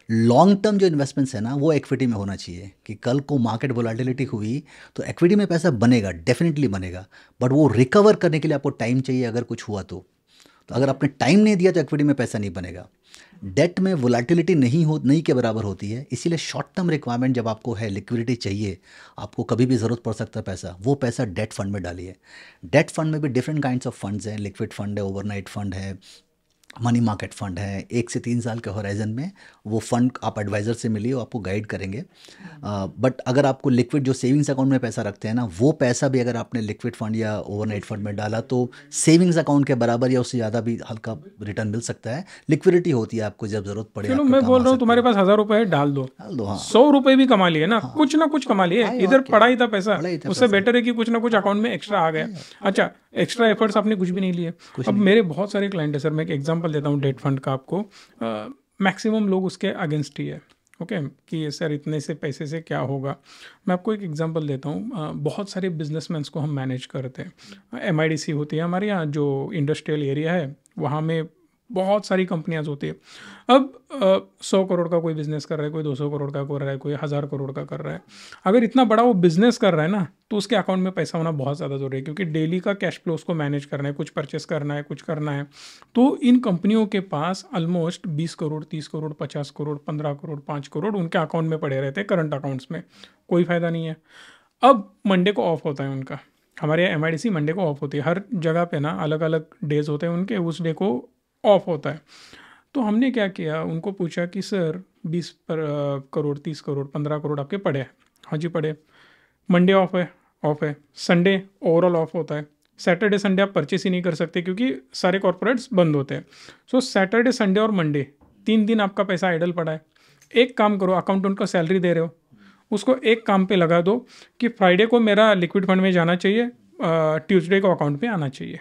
लॉन्ग टर्म जो इन्वेस्टमेंट्स है ना, वो इक्विटी में होना चाहिए कि कल को मार्केट वोलेटिलिटी हुई तो इक्विटी में पैसा बनेगा, डेफिनेटली बनेगा, बट वो रिकवर करने के लिए आपको टाइम चाहिए अगर कुछ हुआ तो अगर आपने टाइम नहीं दिया तो इक्विटी में पैसा नहीं बनेगा। डेट में वोलेटिलिटी नहीं के बराबर होती है, इसीलिए शॉर्ट टर्म रिक्वायरमेंट जब आपको है, लिक्विडिटी चाहिए, आपको कभी भी ज़रूरत पड़ सकता है पैसा, वो पैसा डेट फंड में डालिए। डेट फंड में भी डिफरेंट काइंड्स ऑफ फंड्स हैं, लिक्विड फंड है, ओवरनाइट फंड है, मनी मार्केट फंड है। 1 से 3 साल के होराइजन में वो फंड आप एडवाइज़र से मिलिए, वो आपको गाइड करेंगे। बट अगर आपको लिक्विड जो सेविंग्स अकाउंट में पैसा रखते हैं ना, वो पैसा भी अगर आपने लिक्विड फंड या ओवरनाइट फंड में डाला तो सेविंग्स अकाउंट के बराबर या उससे ज़्यादा भी हल्का रिटर्न मिल सकता है। लिक्विडिटी होती है, आपको जब ज़रूरत पड़े। चलो, मैं बोल रहा हूँ तुम्हारे पास 1000 रुपये डाल दो, हाँ, 100 रुपये भी कमा लिए ना, कुछ ना कुछ कमा लिए, इधर पड़ा ही था पैसा, उससे बेटर है कि कुछ ना कुछ अकाउंट में एक्स्ट्रा आ गया। अच्छा, एक्स्ट्रा एफर्ट्स आपने कुछ भी नहीं लिए। अब मेरे बहुत सारे क्लाइंट है सर, मैं एक एग्जांपल देता हूँ डेट फंड का आपको। मैक्सिमम लोग उसके अगेंस्ट ही है, ओके, कि सर इतने से पैसे से क्या होगा। मैं आपको एक एग्जांपल देता हूँ। बहुत सारे बिजनेसमैन्स को हम मैनेज करते हैं। MIDC होती है हमारे यहाँ, जो इंडस्ट्रियल एरिया है, वहाँ में बहुत सारी कंपनियाँ होती है। अब 100 करोड़ का कोई बिज़नेस कर रहा है, कोई 200 करोड़ का कर रहा है, कोई 1000 करोड़ का कर रहा है। अगर इतना बड़ा वो बिज़नेस कर रहा है ना, तो उसके अकाउंट में पैसा होना बहुत ज़्यादा ज़रूरी है, क्योंकि डेली का कैश फ्लो उसको मैनेज करना है, कुछ परचेस करना है, कुछ करना है। तो इन कंपनियों के पास ऑलमोस्ट 20 करोड़, 30 करोड़, 50 करोड़, 15 करोड़, 5 करोड़ उनके अकाउंट में पड़े रहते हैं, करंट अकाउंट्स में। कोई फ़ायदा नहीं है। अब मंडे को ऑफ होता है उनका, हमारे यहाँ MIDC मंडे को ऑफ होती है। हर जगह पे ना अलग अलग डेज होते हैं उनके, उस डे को ऑफ होता है। तो हमने क्या किया, उनको पूछा कि सर 20 करोड़, 30 करोड़, 15 करोड़ आपके पड़े हैं। हाँ जी पड़े। मंडे ऑफ है, संडे ओवरऑल ऑफ होता है। सैटरडे संडे आप परचेस ही नहीं कर सकते क्योंकि सारे कॉर्पोरेट्स बंद होते हैं। सो सैटरडे, संडे और मंडे 3 दिन आपका पैसा आइडल पड़ा है, एक काम करो, अकाउंटेंट को सैलरी दे रहे हो, उसको एक काम पे लगा दो कि फ्राइडे को मेरा लिक्विड फंड में जाना चाहिए, ट्यूसडे को अकाउंट पे आना चाहिए,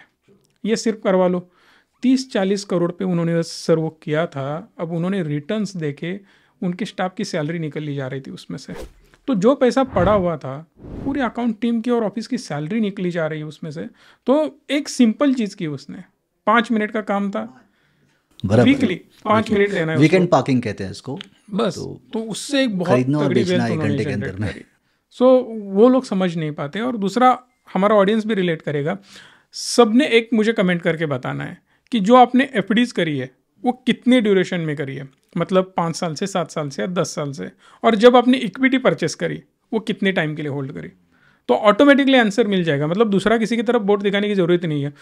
ये सिर्फ करवा लो। 30-40 करोड़ पे उन्होंने सर वो किया था। अब उन्होंने रिटर्न्स देके उनके स्टाफ की सैलरी निकल ली जा रही थी उसमें से, तो जो पैसा पड़ा हुआ था पूरी अकाउंट टीम की और ऑफिस की सैलरी निकली जा रही है उसमें से। तो एक सिंपल चीज़ की उसने, 5 मिनट का काम था, वीकली 5 मिनट देना है वीकेंड पार्किंग कहते हैं इसको, बस। तो उससे एक बहुत खरीदना और तगड़ी बेचना वेल्थ एक उन्होंने घंटे के जनरेट अंदर में। करी। सो वो लोग समझ नहीं पाते। और दूसरा, हमारा ऑडियंस भी रिलेट करेगा, सबने एक मुझे कमेंट करके बताना है कि जो आपने एफडीज करी है वो कितने ड्यूरेशन में करी है, मतलब 5 साल से, 7 साल से या 10 साल से, और जब आपने इक्विटी परचेस करी वो कितने टाइम के लिए होल्ड करी। तो ऑटोमेटिकली आंसर मिल जाएगा। मतलब दूसरा किसी की तरफ बोर्ड दिखाने की ज़रूरत नहीं है,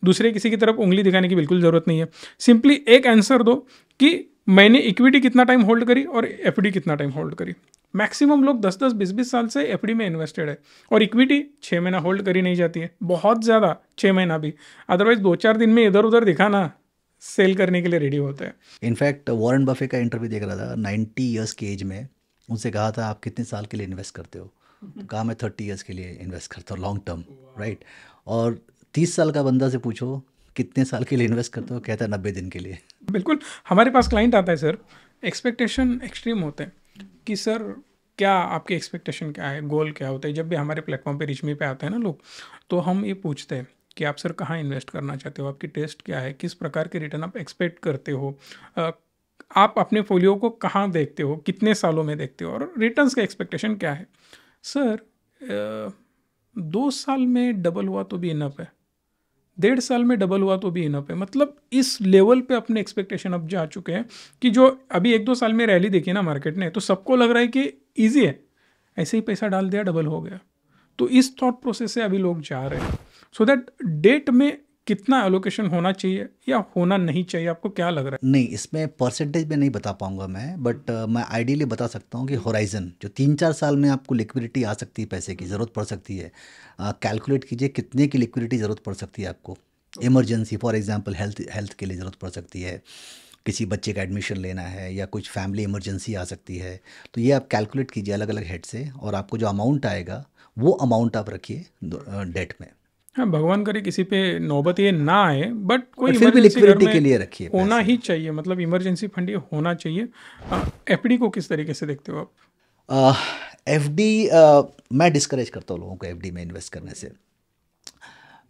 दूसरे किसी की तरफ उंगली दिखाने की बिल्कुल ज़रूरत नहीं है। सिंपली एक आंसर दो कि मैंने इक्विटी कितना टाइम होल्ड करी और एफडी कितना टाइम होल्ड करी। मैक्सिमम लोग 10-10, 20-20 साल से एफडी में इन्वेस्टेड है, और इक्विटी 6 महीना होल्ड करी नहीं जाती है, बहुत ज़्यादा 6 महीना भी, अदरवाइज 2-4 दिन में इधर उधर दिखाना सेल करने के लिए रेडी होता है। इनफैक्ट वॉरेन बफे का इंटरव्यू देख रहा था, 90 ईयर्स की एज में, उनसे कहा था आप कितने साल के लिए इन्वेस्ट करते हो, तो कहा मैं 30 ईयर्स के लिए इन्वेस्ट करता हूँ, लॉन्ग टर्म, राइट। और 30 साल का बंदा से पूछो कितने साल के लिए इन्वेस्ट करते हो, कहता है 90 दिन के लिए। बिल्कुल। हमारे पास क्लाइंट आता है सर, एक्सपेक्टेशन एक्सट्रीम होते हैं कि सर क्या आपके एक्सपेक्टेशन क्या है, गोल क्या होता है। जब भी हमारे प्लेटफॉर्म पे रिचमी पे आते हैं ना लोग, तो हम ये पूछते हैं कि आप सर कहाँ इन्वेस्ट करना चाहते हो, आपकी टेस्ट क्या है, किस प्रकार के रिटर्न आप एक्सपेक्ट करते हो, आप अपने फोलियो को कहाँ देखते हो, कितने सालों में देखते हो, और रिटर्न्स का एक्सपेक्टेशन क्या है। सर 2 साल में डबल हुआ तो भी इनफ है, 1.5 साल में डबल हुआ तो भी इनफ है। मतलब इस लेवल पे अपने एक्सपेक्टेशन अब जा चुके हैं कि जो अभी 1-2 साल में रैली देखी ना मार्केट ने, तो सबको लग रहा है कि ईजी है, ऐसे ही पैसा डाल दिया डबल हो गया। तो इस थॉट प्रोसेस से अभी लोग जा रहे हैं। सो दैट डेट में कितना एलोकेशन होना चाहिए या होना नहीं चाहिए, आपको क्या लग रहा है? नहीं, इसमें परसेंटेज में नहीं बता पाऊंगा मैं, बट मैं आइडियली बता सकता हूँ कि होराइजन जो 3-4 साल में आपको लिक्विडिटी आ सकती है, पैसे की ज़रूरत पड़ सकती है। कैलकुलेट कीजिए कितने की लिक्विडिटी ज़रूरत पड़ सकती है आपको। इमरजेंसी फॉर एग्जांपल हेल्थ के लिए ज़रूरत पड़ सकती है, किसी बच्चे का एडमिशन लेना है, या कुछ फैमिली इमरजेंसी आ सकती है। तो ये आप कैलकुलेट कीजिए अलग अलग हेड से, और आपको जो अमाउंट आएगा वो अमाउंट आप रखिए डेट में। हाँ, भगवान करे किसी पे नौबत ये ना आए, बट कोई बट फिर भी इमरजेंसी घर लिक्विडिटी में के लिए रखिए होना पैसे। ही चाहिए। मतलब इमरजेंसी फंड ये होना चाहिए। एफडी को किस तरीके से देखते हो आप? एफडी मैं डिस्करेज करता हूँ लोगों को एफडी में इन्वेस्ट करने से।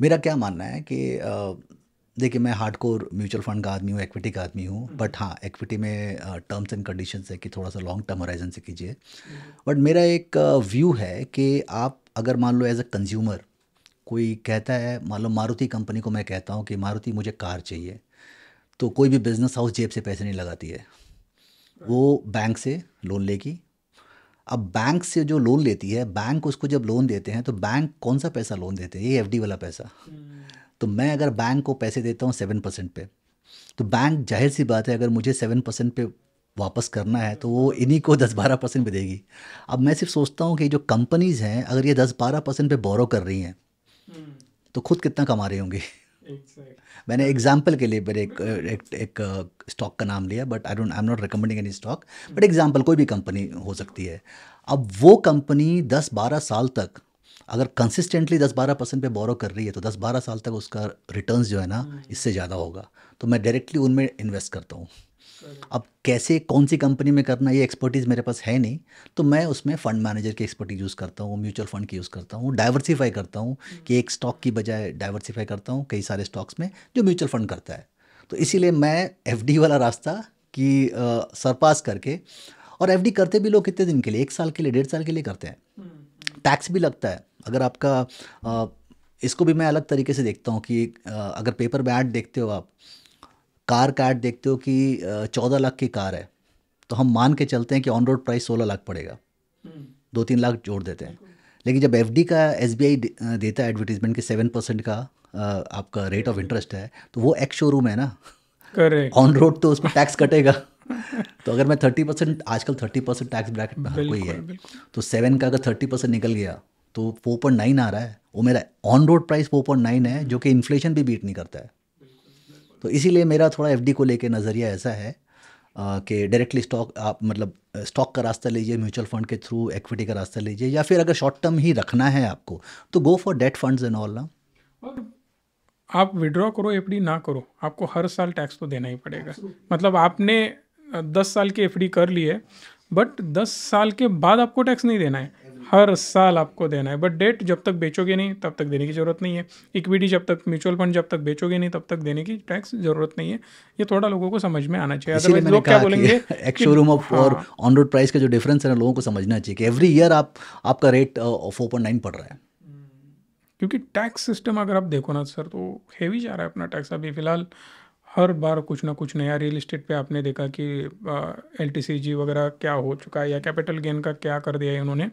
मेरा क्या मानना है कि देखिए, मैं हार्डकोर म्यूचुअल फंड का आदमी हूँ, इक्विटी का आदमी हूँ, बट हाँ, इक्विटी में टर्म्स एंड कंडीशंस है कि थोड़ा सा लॉन्ग टर्म होराइजन से कीजिए। बट मेरा एक व्यू है कि आप अगर मान लो एज अ कंज्यूमर कोई कहता है, मान लो मारुति कंपनी को मैं कहता हूँ कि मारुति मुझे कार चाहिए, तो कोई भी बिजनेस हाउस जेब से पैसे नहीं लगाती है, वो बैंक से लोन लेगी। अब बैंक से जो लोन लेती है, बैंक उसको जब लोन देते हैं तो बैंक कौन सा पैसा लोन देते हैं, ये एफडी वाला पैसा। तो मैं अगर बैंक को पैसे देता हूँ 7% पे, तो बैंक जाहिर सी बात है अगर मुझे 7% पे वापस करना है तो वो इन्हीं को 10-12% पे देगी। अब मैं सिर्फ सोचता हूँ कि जो कंपनीज़ हैं अगर ये 10-12% पे बोरो कर रही हैं तो खुद कितना कमा रही होंगी। मैंने एग्जाम्पल के लिए मेरे एक स्टॉक का नाम लिया, but I am not recommending any stock, but example कोई भी कंपनी हो सकती है। अब वो कंपनी 10-12 साल तक अगर कंसिस्टेंटली 10-12% पे बोरो कर रही है तो 10-12 साल तक उसका रिटर्न्स जो है ना इससे ज़्यादा होगा। तो मैं डायरेक्टली उनमें इन्वेस्ट करता हूँ। अब कैसे कौन सी कंपनी में करना, ये एक्सपर्टीज़ मेरे पास है नहीं, तो मैं उसमें फ़ंड मैनेजर की एक्सपर्टीज यूज़ करता हूँ, म्यूचुअल फ़ंड की यूज़ करता हूँ, डाइवर्सिफाई करता हूँ कि एक स्टॉक की बजाय डाइवर्सिफाई करता हूँ कई सारे स्टॉक्स में जो म्यूचुअल फ़ंड करता है। तो इसीलिए मैं एफडी वाला रास्ता की सरपास करके, और एफडी करते भी लोग कितने दिन के लिए, 1 साल के लिए, 1.5 साल के लिए करते हैं। टैक्स भी लगता है अगर आपका इसको भी मैं अलग तरीके से देखता हूँ कि अगर पेपर में ऐड देखते हो आप, कार का ऐड देखते हो कि 14 लाख की कार है, तो हम मान के चलते हैं कि ऑन रोड प्राइस 16 लाख पड़ेगा, 2-3 लाख जोड़ देते हैं। लेकिन जब एफडी का एसबीआई देता है एडवर्टीजमेंट के 7% का आपका रेट ऑफ इंटरेस्ट है, तो वो एक्स शोरूम है ना, करेक्ट। ऑन रोड तो उसमें टैक्स कटेगा। तो अगर मैं 30%, आजकल 30% टैक्स ब्रैकेट में हर कोई है, तो 7 का अगर 30% निकल गया तो 4.9 आ रहा है, वो मेरा ऑन रोड प्राइस 4.9 है, जो कि इन्फ्लेशन भी बीट नहीं करता है। तो इसीलिए मेरा थोड़ा एफडी को लेके नज़रिया ऐसा है कि डायरेक्टली स्टॉक आप मतलब स्टॉक का रास्ता लीजिए, म्यूचुअल फंड के थ्रू इक्विटी का रास्ता लीजिए, या फिर अगर शॉर्ट टर्म ही रखना है आपको तो go for date funds and all ना। और आप विड्रॉ करो एफडी ना करो, आपको हर साल टैक्स तो देना ही पड़ेगा। मतलब आपने 10 साल की एफडी कर ली है, बट 10 साल के बाद आपको टैक्स नहीं देना है, हर साल आपको देना है। बट डेट जब तक बेचोगे नहीं तब तक देने की ज़रूरत नहीं है। इक्विटी जब तक, म्यूचुअल फंड जब तक बेचोगे नहीं तब तक देने की टैक्स ज़रूरत नहीं है। ये थोड़ा लोगों को समझ में आना चाहिए, इसीलिए अदरवाइज मैंने लोग क्या कहा कि बोलेंगे एक कि शोरूम ऑफ और हाँ। ऑन रोड प्राइस का जो डिफरेंस है ना, लोगों को समझना चाहिए कि एवरी ईयर आपका रेट 4.9 पड़ रहा है। क्योंकि टैक्स सिस्टम अगर आप देखो ना सर, तो हेवी जा रहा है अपना टैक्स अभी फ़िलहाल। हर बार कुछ ना कुछ नया, रियल इस्टेट पे आपने देखा कि LTCG वगैरह क्या हो चुका है, या कैपिटल गेन का क्या कर दिया है उन्होंने।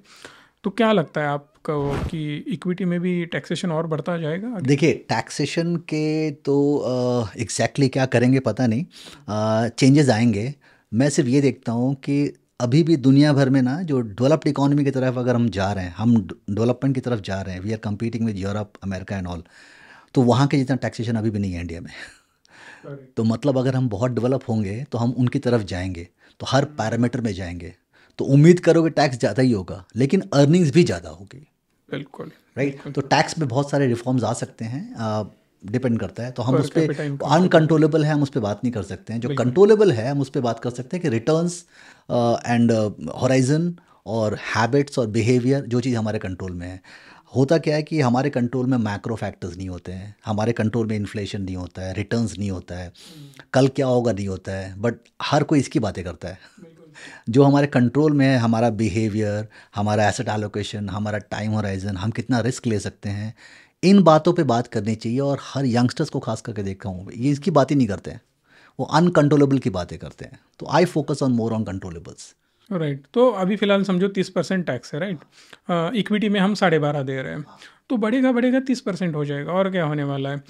तो क्या लगता है आपको कि इक्विटी में भी टैक्सेशन और बढ़ता जाएगा आगे? देखिए, टैक्सेशन के तो एग्जैक्टली क्या करेंगे पता नहीं, चेंजेस आएंगे। मैं सिर्फ ये देखता हूँ कि अभी भी दुनिया भर में ना जो डेवलप्ड इकोनॉमी की तरफ अगर हम जा रहे हैं, हम डेवलपमेंट की तरफ जा रहे हैं, we are competing with Europe, America and all, तो वहाँ के जितना टैक्सेशन अभी भी नहीं है इंडिया में। Correct. तो मतलब अगर हम बहुत डेवलप होंगे तो हम उनकी तरफ जाएंगे, तो हर पैरामीटर में जाएंगे, तो उम्मीद करोगे टैक्स ज़्यादा ही होगा, लेकिन अर्निंग्स भी ज़्यादा होगी। बिल्कुल राइट, बिल्कुल। तो टैक्स में बहुत सारे रिफॉर्म्स आ सकते हैं, डिपेंड करता है। तो हम पर उस पर, कैपिटा इनकम पे तो अनकंट्रोलेबल है हम उस पर बात नहीं कर सकते हैं, जो बिल्कुल। कंट्रोलेबल है हम उस पर बात कर सकते हैं कि रिटर्न्स एंड हॉराइजन और हैबिट्स और बिहेवियर, जो चीज़ हमारे कंट्रोल में है। होता क्या है कि हमारे कंट्रोल में मैक्रो फैक्टर्स नहीं होते हैं, हमारे कंट्रोल में इन्फ्लेशन नहीं होता है, रिटर्न्स नहीं होता है, कल क्या होगा नहीं होता है, बट हर कोई इसकी बातें करता है। बिल्कुल। जो हमारे कंट्रोल में है, हमारा बिहेवियर, हमारा एसेट एलोकेशन, हमारा टाइम होराइजन, हम कितना रिस्क ले सकते हैं, इन बातों पे बात करनी चाहिए। और हर यंगस्टर्स को खास करके देखा हूँ, ये इसकी बात ही नहीं करते हैं, वो अनकंट्रोलेबल की बातें करते हैं। तो I focus on more on controllables. Right. तो अभी फ़िलहाल समझो 30% टैक्स है, राइट। इक्विटी में हम 12.5 दे रहे हैं, तो बढ़ेगा बढ़ेगा 30% हो जाएगा, और क्या होने वाला है।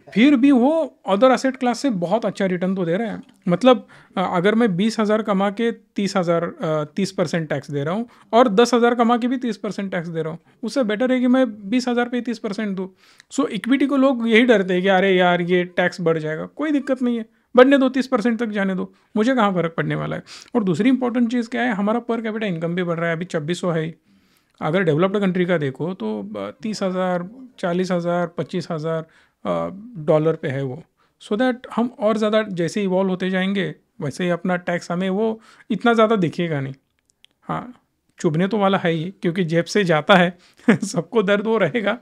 फिर भी वो अदर एसेट क्लास से बहुत अच्छा रिटर्न तो दे रहा है। मतलब अगर मैं 20,000 कमा के 30% टैक्स दे रहा हूँ, और 10,000 कमा के भी 30% टैक्स दे रहा हूँ, उससे बेटर है कि मैं 20,000 पे 30% दूँ। सो इक्विटी को लोग यही डरते हैं कि अरे यार ये टैक्स बढ़ जाएगा। कोई दिक्कत नहीं है, बढ़ने दो, 30% तक जाने दो, मुझे कहाँ फ़र्क पड़ने वाला है। और दूसरी इंपॉर्टेंट चीज़ क्या है, हमारा पर कैपिटा इनकम भी बढ़ रहा है, अभी 2600 है ही। अगर डेवलप्ड कंट्री का देखो तो 30,000, 40,000, 25,000 डॉलर पे है वो। सो दैट हम और ज़्यादा जैसे इवॉल्व होते जाएंगे, वैसे ही अपना टैक्स हमें वो इतना ज़्यादा दिखेगा नहीं। हाँ, चुभने तो वाला है ही, क्योंकि जेब से जाता है सबको दर्द वो रहेगा,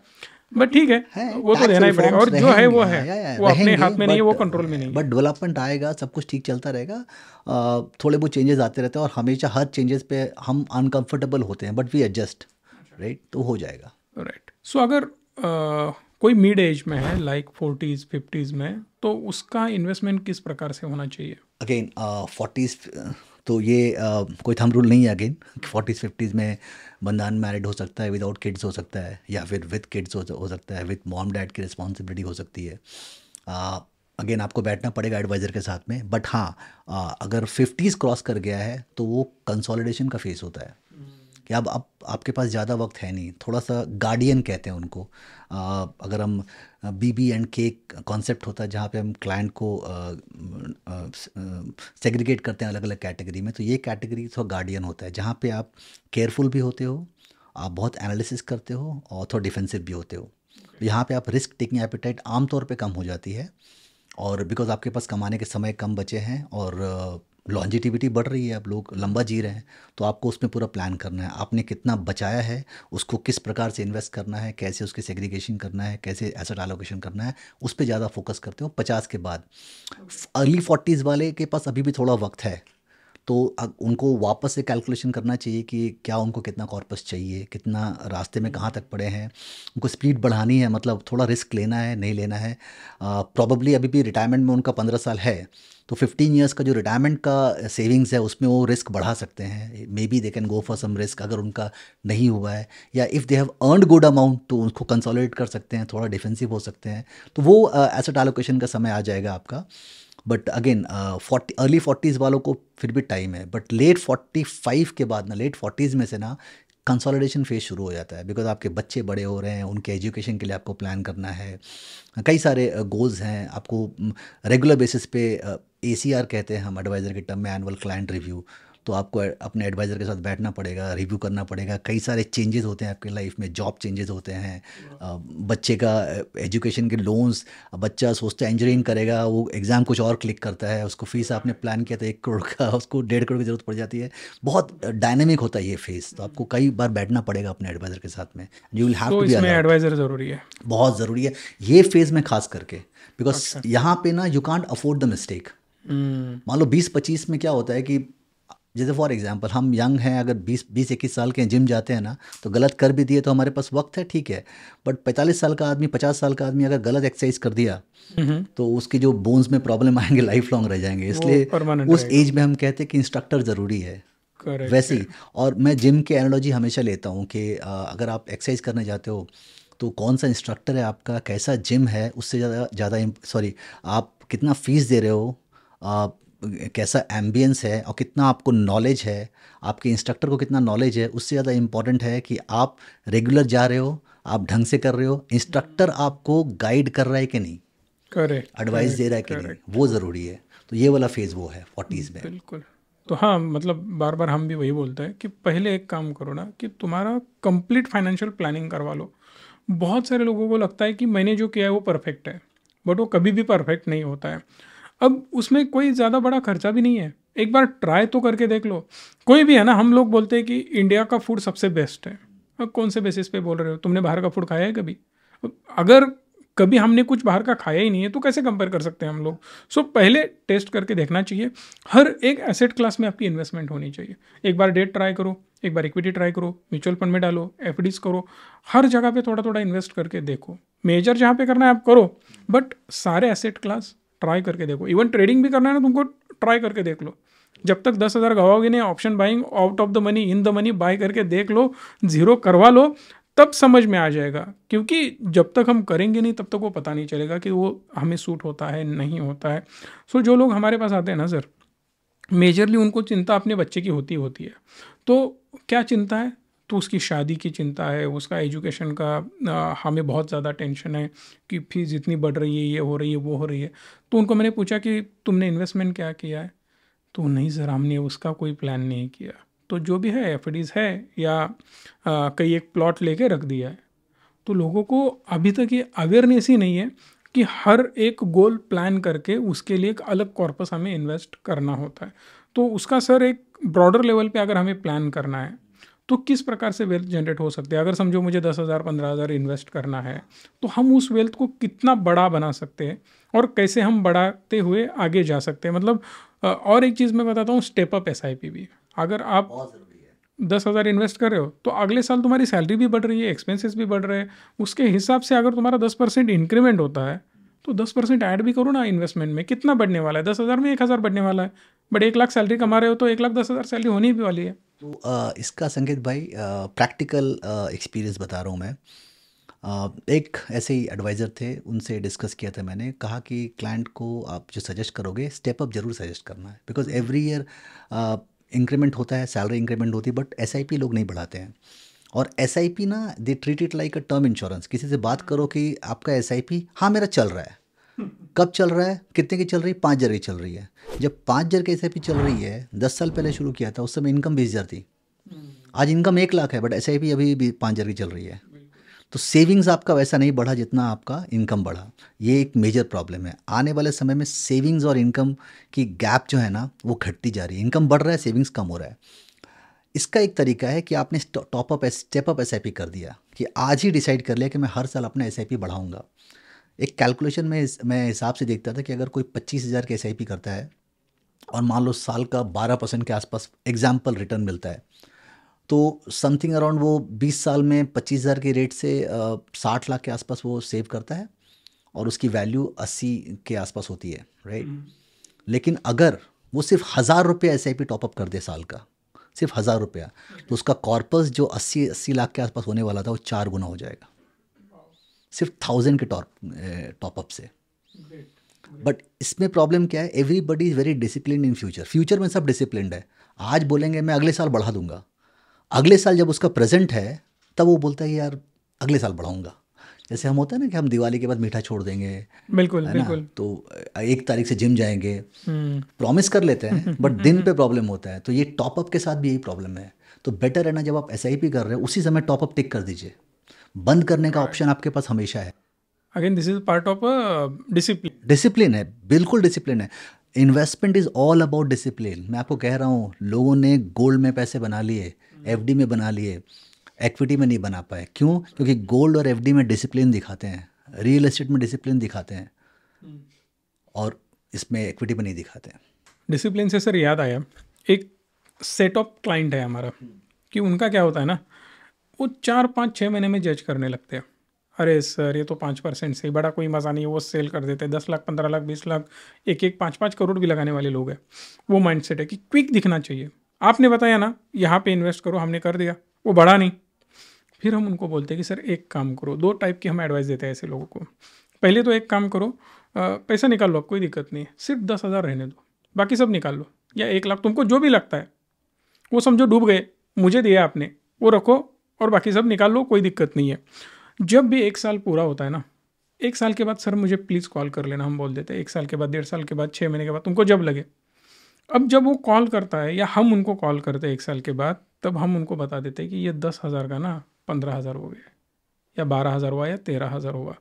बट ठीक है, है, वो तो टैक्स देना ही पड़ेगा। रिफॉर्म्स और जो है रहेंगे, वो हाँ, है, या वो अपने रहेंगे, हाथ में नहीं है, वो कंट्रोल में नहीं बट है। डेवलपमेंट आएगा, सब कुछ ठीक चलता रहेगा। थोड़े बहुत चेंजेस आते रहते हैं, और हमेशा हर चेंजेस पे हम अनकंफर्टेबल होते हैं, बट वी एडजस्ट। राइट, तो हो जाएगा। राइट। सो अगर कोई मिड एज में है, लाइक 40s 50s में, तो उसका इन्वेस्टमेंट किस प्रकार से होना चाहिए? अगेन 40s, तो ये कोई थंब रूल नहीं है। अगेन 40s 50s में बंदा अनमैरिड हो सकता है, विदाउट किड्स हो सकता है, या फिर विद किड्स हो सकता है, विद मॉम डैड की रिस्पॉन्सिबिलिटी हो सकती है। अगेन आपको बैठना पड़ेगा एडवाइज़र के साथ में, बट हाँ, अगर 50s क्रॉस कर गया है तो वो कंसोलिडेशन का फेस होता है कि अब आपके पास ज़्यादा वक्त है नहीं, थोड़ा सा गार्डियन कहते हैं उनको। अगर हम BB&K कॉन्सेप्ट होता है, जहाँ पे हम क्लाइंट को सेग्रीगेट करते हैं अलग अलग कैटेगरी में, तो ये कैटेगरी थोड़ा गार्डियन होता है, जहाँ पे आप केयरफुल भी होते हो, आप बहुत एनालिसिस करते हो, और थोड़ा डिफेंसिव भी होते हो। यहाँ पे आप रिस्क टेकिंग एपिटाइट आमतौर पे कम हो जाती है, और बिकॉज आपके पास कमाने के समय कम बचे हैं, और लॉन्जिटिविटी बढ़ रही है, आप लोग लंबा जी रहे हैं, तो आपको उसमें पूरा प्लान करना है, आपने कितना बचाया है, उसको किस प्रकार से इन्वेस्ट करना है, कैसे उसकी सेग्रीगेशन करना है, कैसे एसेट एलोकेशन करना है, उस पर ज़्यादा फोकस करते हो 50 के बाद। अर्ली 40s वाले के पास अभी भी थोड़ा वक्त है, तो उनको वापस से कैलकुलेशन करना चाहिए कि क्या उनको कितना कॉर्पस चाहिए, कितना रास्ते में कहाँ तक पड़े हैं, उनको स्पीड बढ़ानी है, मतलब थोड़ा रिस्क लेना है, नहीं लेना है। प्रॉबली अभी भी रिटायरमेंट में उनका 15 साल है, तो 15 ईयर्स का जो रिटायरमेंट का सेविंग्स है उसमें वो रिस्क बढ़ा सकते हैं। Maybe they can go for some risk, अगर उनका नहीं हुआ है, या if they have earned good amount तो उसको कंसोलिडेट कर सकते हैं, थोड़ा डिफेंसिव हो सकते हैं। तो वो एसेट एलोकेशन का समय आ जाएगा आपका। बट अगेन 40 अर्ली 40s वालों को फिर भी टाइम है, बट लेट 45 के बाद ना, लेट 40s में से ना कंसोलिडेशन फेज शुरू हो जाता है, बिकॉज आपके बच्चे बड़े हो रहे हैं, उनके एजुकेशन के लिए आपको प्लान करना है, कई सारे गोल्स हैं, आपको रेगुलर बेसिस पे ACR कहते हैं हम एडवाइज़र के टर्म में, एनुअल क्लाइंट रिव्यू। तो आपको अपने एडवाइज़र के साथ बैठना पड़ेगा, रिव्यू करना पड़ेगा। कई सारे चेंजेस होते हैं आपकी लाइफ में, जॉब चेंजेस होते हैं, बच्चे का एजुकेशन के लोन्स, बच्चा सोचता है इंजीनियरिंग करेगा, वो एग्ज़ाम कुछ और क्लिक करता है, उसको फ़ीस आपने प्लान किया था 1 करोड़ का, उसको 1.5 करोड़ की ज़रूरत पड़ जाती है। बहुत डायनेमिक होता है ये फेज़, तो आपको कई बार बैठना पड़ेगा अपने एडवाइज़र के साथ में। यू विल हैव तो टू बी इसमें अलर्ट। एडवाइज़र ज़रूरी है। बहुत ज़रूरी है ये फेज़ में खास करके, बिकॉज अच्छा। यहाँ पे ना you can't afford the mistake. मान लो 20-25 में क्या होता है कि जैसे फॉर एग्जांपल हम यंग हैं, अगर 20-21 साल के जिम जाते हैं ना, तो गलत कर भी दिए तो हमारे पास वक्त है, ठीक है। बट 45 साल का आदमी, 50 साल का आदमी अगर गलत एक्सरसाइज कर दिया तो उसकी जो बोन्स में प्रॉब्लम आएंगे लाइफ लॉन्ग रह जाएंगे। वो इसलिए परमानेंट उस रहेगा। एज में हम कहते हैं कि इंस्ट्रक्टर ज़रूरी है। करेक्ट वैसे है। ही, और मैं जिम के एनालॉजी हमेशा लेता हूँ कि अगर आप एक्सरसाइज करने जाते हो तो कौन सा इंस्ट्रक्टर है आपका, कैसा जिम है, उससे ज़्यादा ज़्यादा सॉरी, आप कितना फ़ीस दे रहे हो, कैसा एम्बियंस है, और कितना आपको नॉलेज है, आपके इंस्ट्रक्टर को कितना नॉलेज है, उससे ज़्यादा इम्पॉर्टेंट है कि आप रेगुलर जा रहे हो, आप ढंग से कर रहे हो, इंस्ट्रक्टर आपको गाइड कर रहा है कि नहीं, करेक्ट एडवाइस दे रहा है करेक्ट कि नहीं, करेक्ट। वो ज़रूरी है। तो ये वाला फेज़ वो है 40s में। बिल्कुल। तो हाँ, मतलब बार बार हम भी वही बोलते हैं कि पहले एक काम करो ना, कि तुम्हारा कंप्लीट फाइनेंशियल प्लानिंग करवा लो। बहुत सारे लोगों को लगता है कि मैंने जो किया है वो परफेक्ट है, बट वो कभी भी परफेक्ट नहीं होता है। अब उसमें कोई ज़्यादा बड़ा खर्चा भी नहीं है, एक बार ट्राई तो करके देख लो। कोई भी है ना, हम लोग बोलते हैं कि इंडिया का फूड सबसे बेस्ट है। अब कौन से बेसिस पे बोल रहे हो? तुमने बाहर का फूड खाया है कभी? अगर कभी हमने कुछ बाहर का खाया ही नहीं है तो कैसे कंपेयर कर सकते हैं हम लोग? सो पहले टेस्ट करके देखना चाहिए। हर एक एसेट क्लास में आपकी इन्वेस्टमेंट होनी चाहिए। एक बार डेट ट्राई करो, एक बार इक्विटी ट्राई करो, म्यूचुअल फंड में डालो, एफडीज करो। हर जगह पे थोड़ा थोड़ा इन्वेस्ट करके देखो। मेजर जहाँ पे करना है आप करो, बट सारे एसेट क्लास ट्राई करके देखो। इवन ट्रेडिंग भी करना है ना तुमको, ट्राई करके देख लो। जब तक 10,000 गवाओगे नहीं, option buying out of the money in the money by करके देख लो, जीरो करवा लो, तब समझ में आ जाएगा। क्योंकि जब तक हम करेंगे नहीं तब तक वो पता नहीं चलेगा कि वो हमें सूट होता है नहीं होता है। सो जो लोग हमारे पास आते हैं ना सर, मेजरली उनको चिंता अपने बच्चे की होती है। तो क्या चिंता है? तो उसकी शादी की चिंता है, उसका एजुकेशन का हमें बहुत ज़्यादा टेंशन है कि फीस इतनी बढ़ रही है, ये हो रही है, वो हो रही है। तो उनको मैंने पूछा कि तुमने इन्वेस्टमेंट क्या किया है? तो नहीं सर, हमने उसका कोई प्लान नहीं किया। तो जो भी है एफडीज है, या कई एक प्लॉट लेके रख दिया है। तो लोगों को अभी तक ये अवेयरनेस ही नहीं है कि हर एक गोल प्लान करके उसके लिए एक अलग कॉर्पस हमें इन्वेस्ट करना होता है। तो उसका सर एक ब्रॉडर लेवल पे अगर हमें प्लान करना है तो किस प्रकार से वेल्थ जनरेट हो सकती है। अगर समझो मुझे 10,000 15,000 इन्वेस्ट करना है, तो हम उस वेल्थ को कितना बड़ा बना सकते हैं और कैसे हम बढ़ाते हुए आगे जा सकते हैं। मतलब और एक चीज़ मैं बताता हूँ, स्टेप अप SIP भी। अगर आप बहुत ज़रूरी है। 10,000 इन्वेस्ट कर रहे हो तो अगले साल तुम्हारी सैलरी भी बढ़ रही है, एक्सपेंसेस भी बढ़ रहे हैं, उसके हिसाब से अगर तुम्हारा 10% इंक्रीमेंट होता है तो 10% ऐड भी करो ना इन्वेस्टमेंट में। कितना बढ़ने वाला है? 10,000 में 1,000 बढ़ने वाला है। बट 1 लाख सैलरी कमा रहे हो तो 1,10,000 सैलरी होनी भी वाली है। तो इसका संकेत भाई प्रैक्टिकल एक्सपीरियंस बता रहा हूँ मैं। एक ऐसे ही एडवाइज़र थे, उनसे डिस्कस किया था मैंने, कहा कि क्लाइंट को आप जो सजेस्ट करोगे स्टेप अप जरूर सजेस्ट करना है, बिकॉज एवरी ईयर इंक्रीमेंट होता है, सैलरी इंक्रीमेंट होती है, बट SIP लोग नहीं बढ़ाते हैं। और SIP ना, they treat it like a term insurance. किसी से बात करो कि आपका SIP, हाँ मेरा चल रहा है। कब चल रहा है? कितने की चल रही है? 5,000 की चल रही है। जब 5,000 की SIP चल रही है, 10 साल पहले शुरू किया था, उस समय इनकम 20,000 थी। आज इनकम 1 लाख है, बट SIP अभी भी 5,000 की चल रही है। तो सेविंग्स आपका वैसा नहीं बढ़ा जितना आपका इनकम बढ़ा। ये एक मेजर प्रॉब्लम है। आने वाले समय में सेविंग्स और इनकम की गैप जो है ना, वो घटती जा रही है। इनकम बढ़ रहा है, सेविंग्स कम हो रहा है। इसका एक तरीका है कि आपने स्टेप अप SIP कर दिया, कि आज ही डिसाइड कर लिया कि मैं हर साल अपना SIP बढ़ाऊंगा। एक कैलकुलेशन में मैं हिसाब से देखता था कि अगर कोई 25,000 के SIP करता है और मान लो साल का 12% के आसपास एग्जाम्पल रिटर्न मिलता है, तो समथिंग अराउंड वो 20 साल में 25,000 के रेट से 60 लाख के आसपास वो सेव करता है, और उसकी वैल्यू 80 के आसपास होती है, राइट। लेकिन अगर वो सिर्फ 1,000 रुपये SIP टॉपअप कर दे साल का, सिर्फ 1,000 रुपया, तो उसका कॉर्पस जो 80 लाख के आसपास होने वाला था, वो 4 गुना हो जाएगा, सिर्फ 1,000 के टॉपअप से। बट इसमें प्रॉब्लम क्या है? Everybody is very discipline in future में सब डिसिप्लिन है। आज बोलेंगे मैं अगले साल बढ़ा दूंगा, अगले साल जब उसका प्रेजेंट है तब वो बोलता है यार अगले साल बढ़ाऊंगा। जैसे हम होता है ना कि हम दिवाली के बाद मीठा छोड़ देंगे, बिल्कुल है ना, बिल्कुल। तो 1 तारीख से जिम जाएंगे, हम्म। प्रॉमिस कर लेते हैं बट दिन पे प्रॉब्लम होता है। तो ये टॉपअप के साथ भी यही प्रॉब्लम है। तो बेटर है ना, जब आप SIP कर रहे हो उसी समय टॉपअप टिक कर दीजिए, बंद करने का राइट। ऑप्शन आपके पास हमेशा है। Again this is part of discipline. Discipline है, बिल्कुल डिसिप्लिन है। Investment is all about discipline. मैं आपको कह रहा हूँ, लोगों ने गोल्ड में पैसे बना लिए, FD में बना लिए, इक्विटी में नहीं बना पाए। क्यों? क्योंकि गोल्ड और FD में डिसिप्लिन दिखाते हैं, रियल एस्टेट में डिसिप्लिन दिखाते हैं, और इसमें इक्विटी में नहीं दिखाते हैं। डिसिप्लिन से सर याद आया, एक सेट ऑफ क्लाइंट है हमारा, कि उनका क्या होता है ना, वो 4 5 6 महीने में जज करने लगते हैं। अरे सर ये तो 5% से ही, बड़ा कोई मज़ा नहीं है, वो सेल कर देते हैं। 10 लाख 15 लाख 20 लाख, एक एक 5 5 करोड़ भी लगाने वाले लोग हैं। वो माइंडसेट है कि क्विक दिखना चाहिए। आपने बताया ना यहाँ पे इन्वेस्ट करो, हमने कर दिया, वो बढ़ा नहीं। फिर हम उनको बोलते हैं कि सर एक काम करो। 2 टाइप की हम एडवाइस देते हैं ऐसे लोगों को। पहले तो एक काम करो, पैसा निकाल लो, कोई दिक्कत नहीं है, सिर्फ 10,000 रहने दो, बाकी सब निकाल लो, या 1 लाख, तुमको जो भी लगता है वो समझो डूब गए, मुझे दिया आपने, वो रखो, और बाकी सब निकाल लो, कोई दिक्कत नहीं है। जब भी 1 साल पूरा होता है ना, 1 साल के बाद सर मुझे प्लीज़ कॉल कर लेना, हम बोल देते हैं 1 साल के बाद, 1.5 साल के बाद, 6 महीने के बाद, तुमको जब लगे। अब जब वो कॉल करता है या हम उनको कॉल करते हैं 1 साल के बाद, तब हम उनको बता देते हैं कि ये 10,000 का ना 15,000 हो गया, या 12,000 हुआ, या 13,000 हुआ।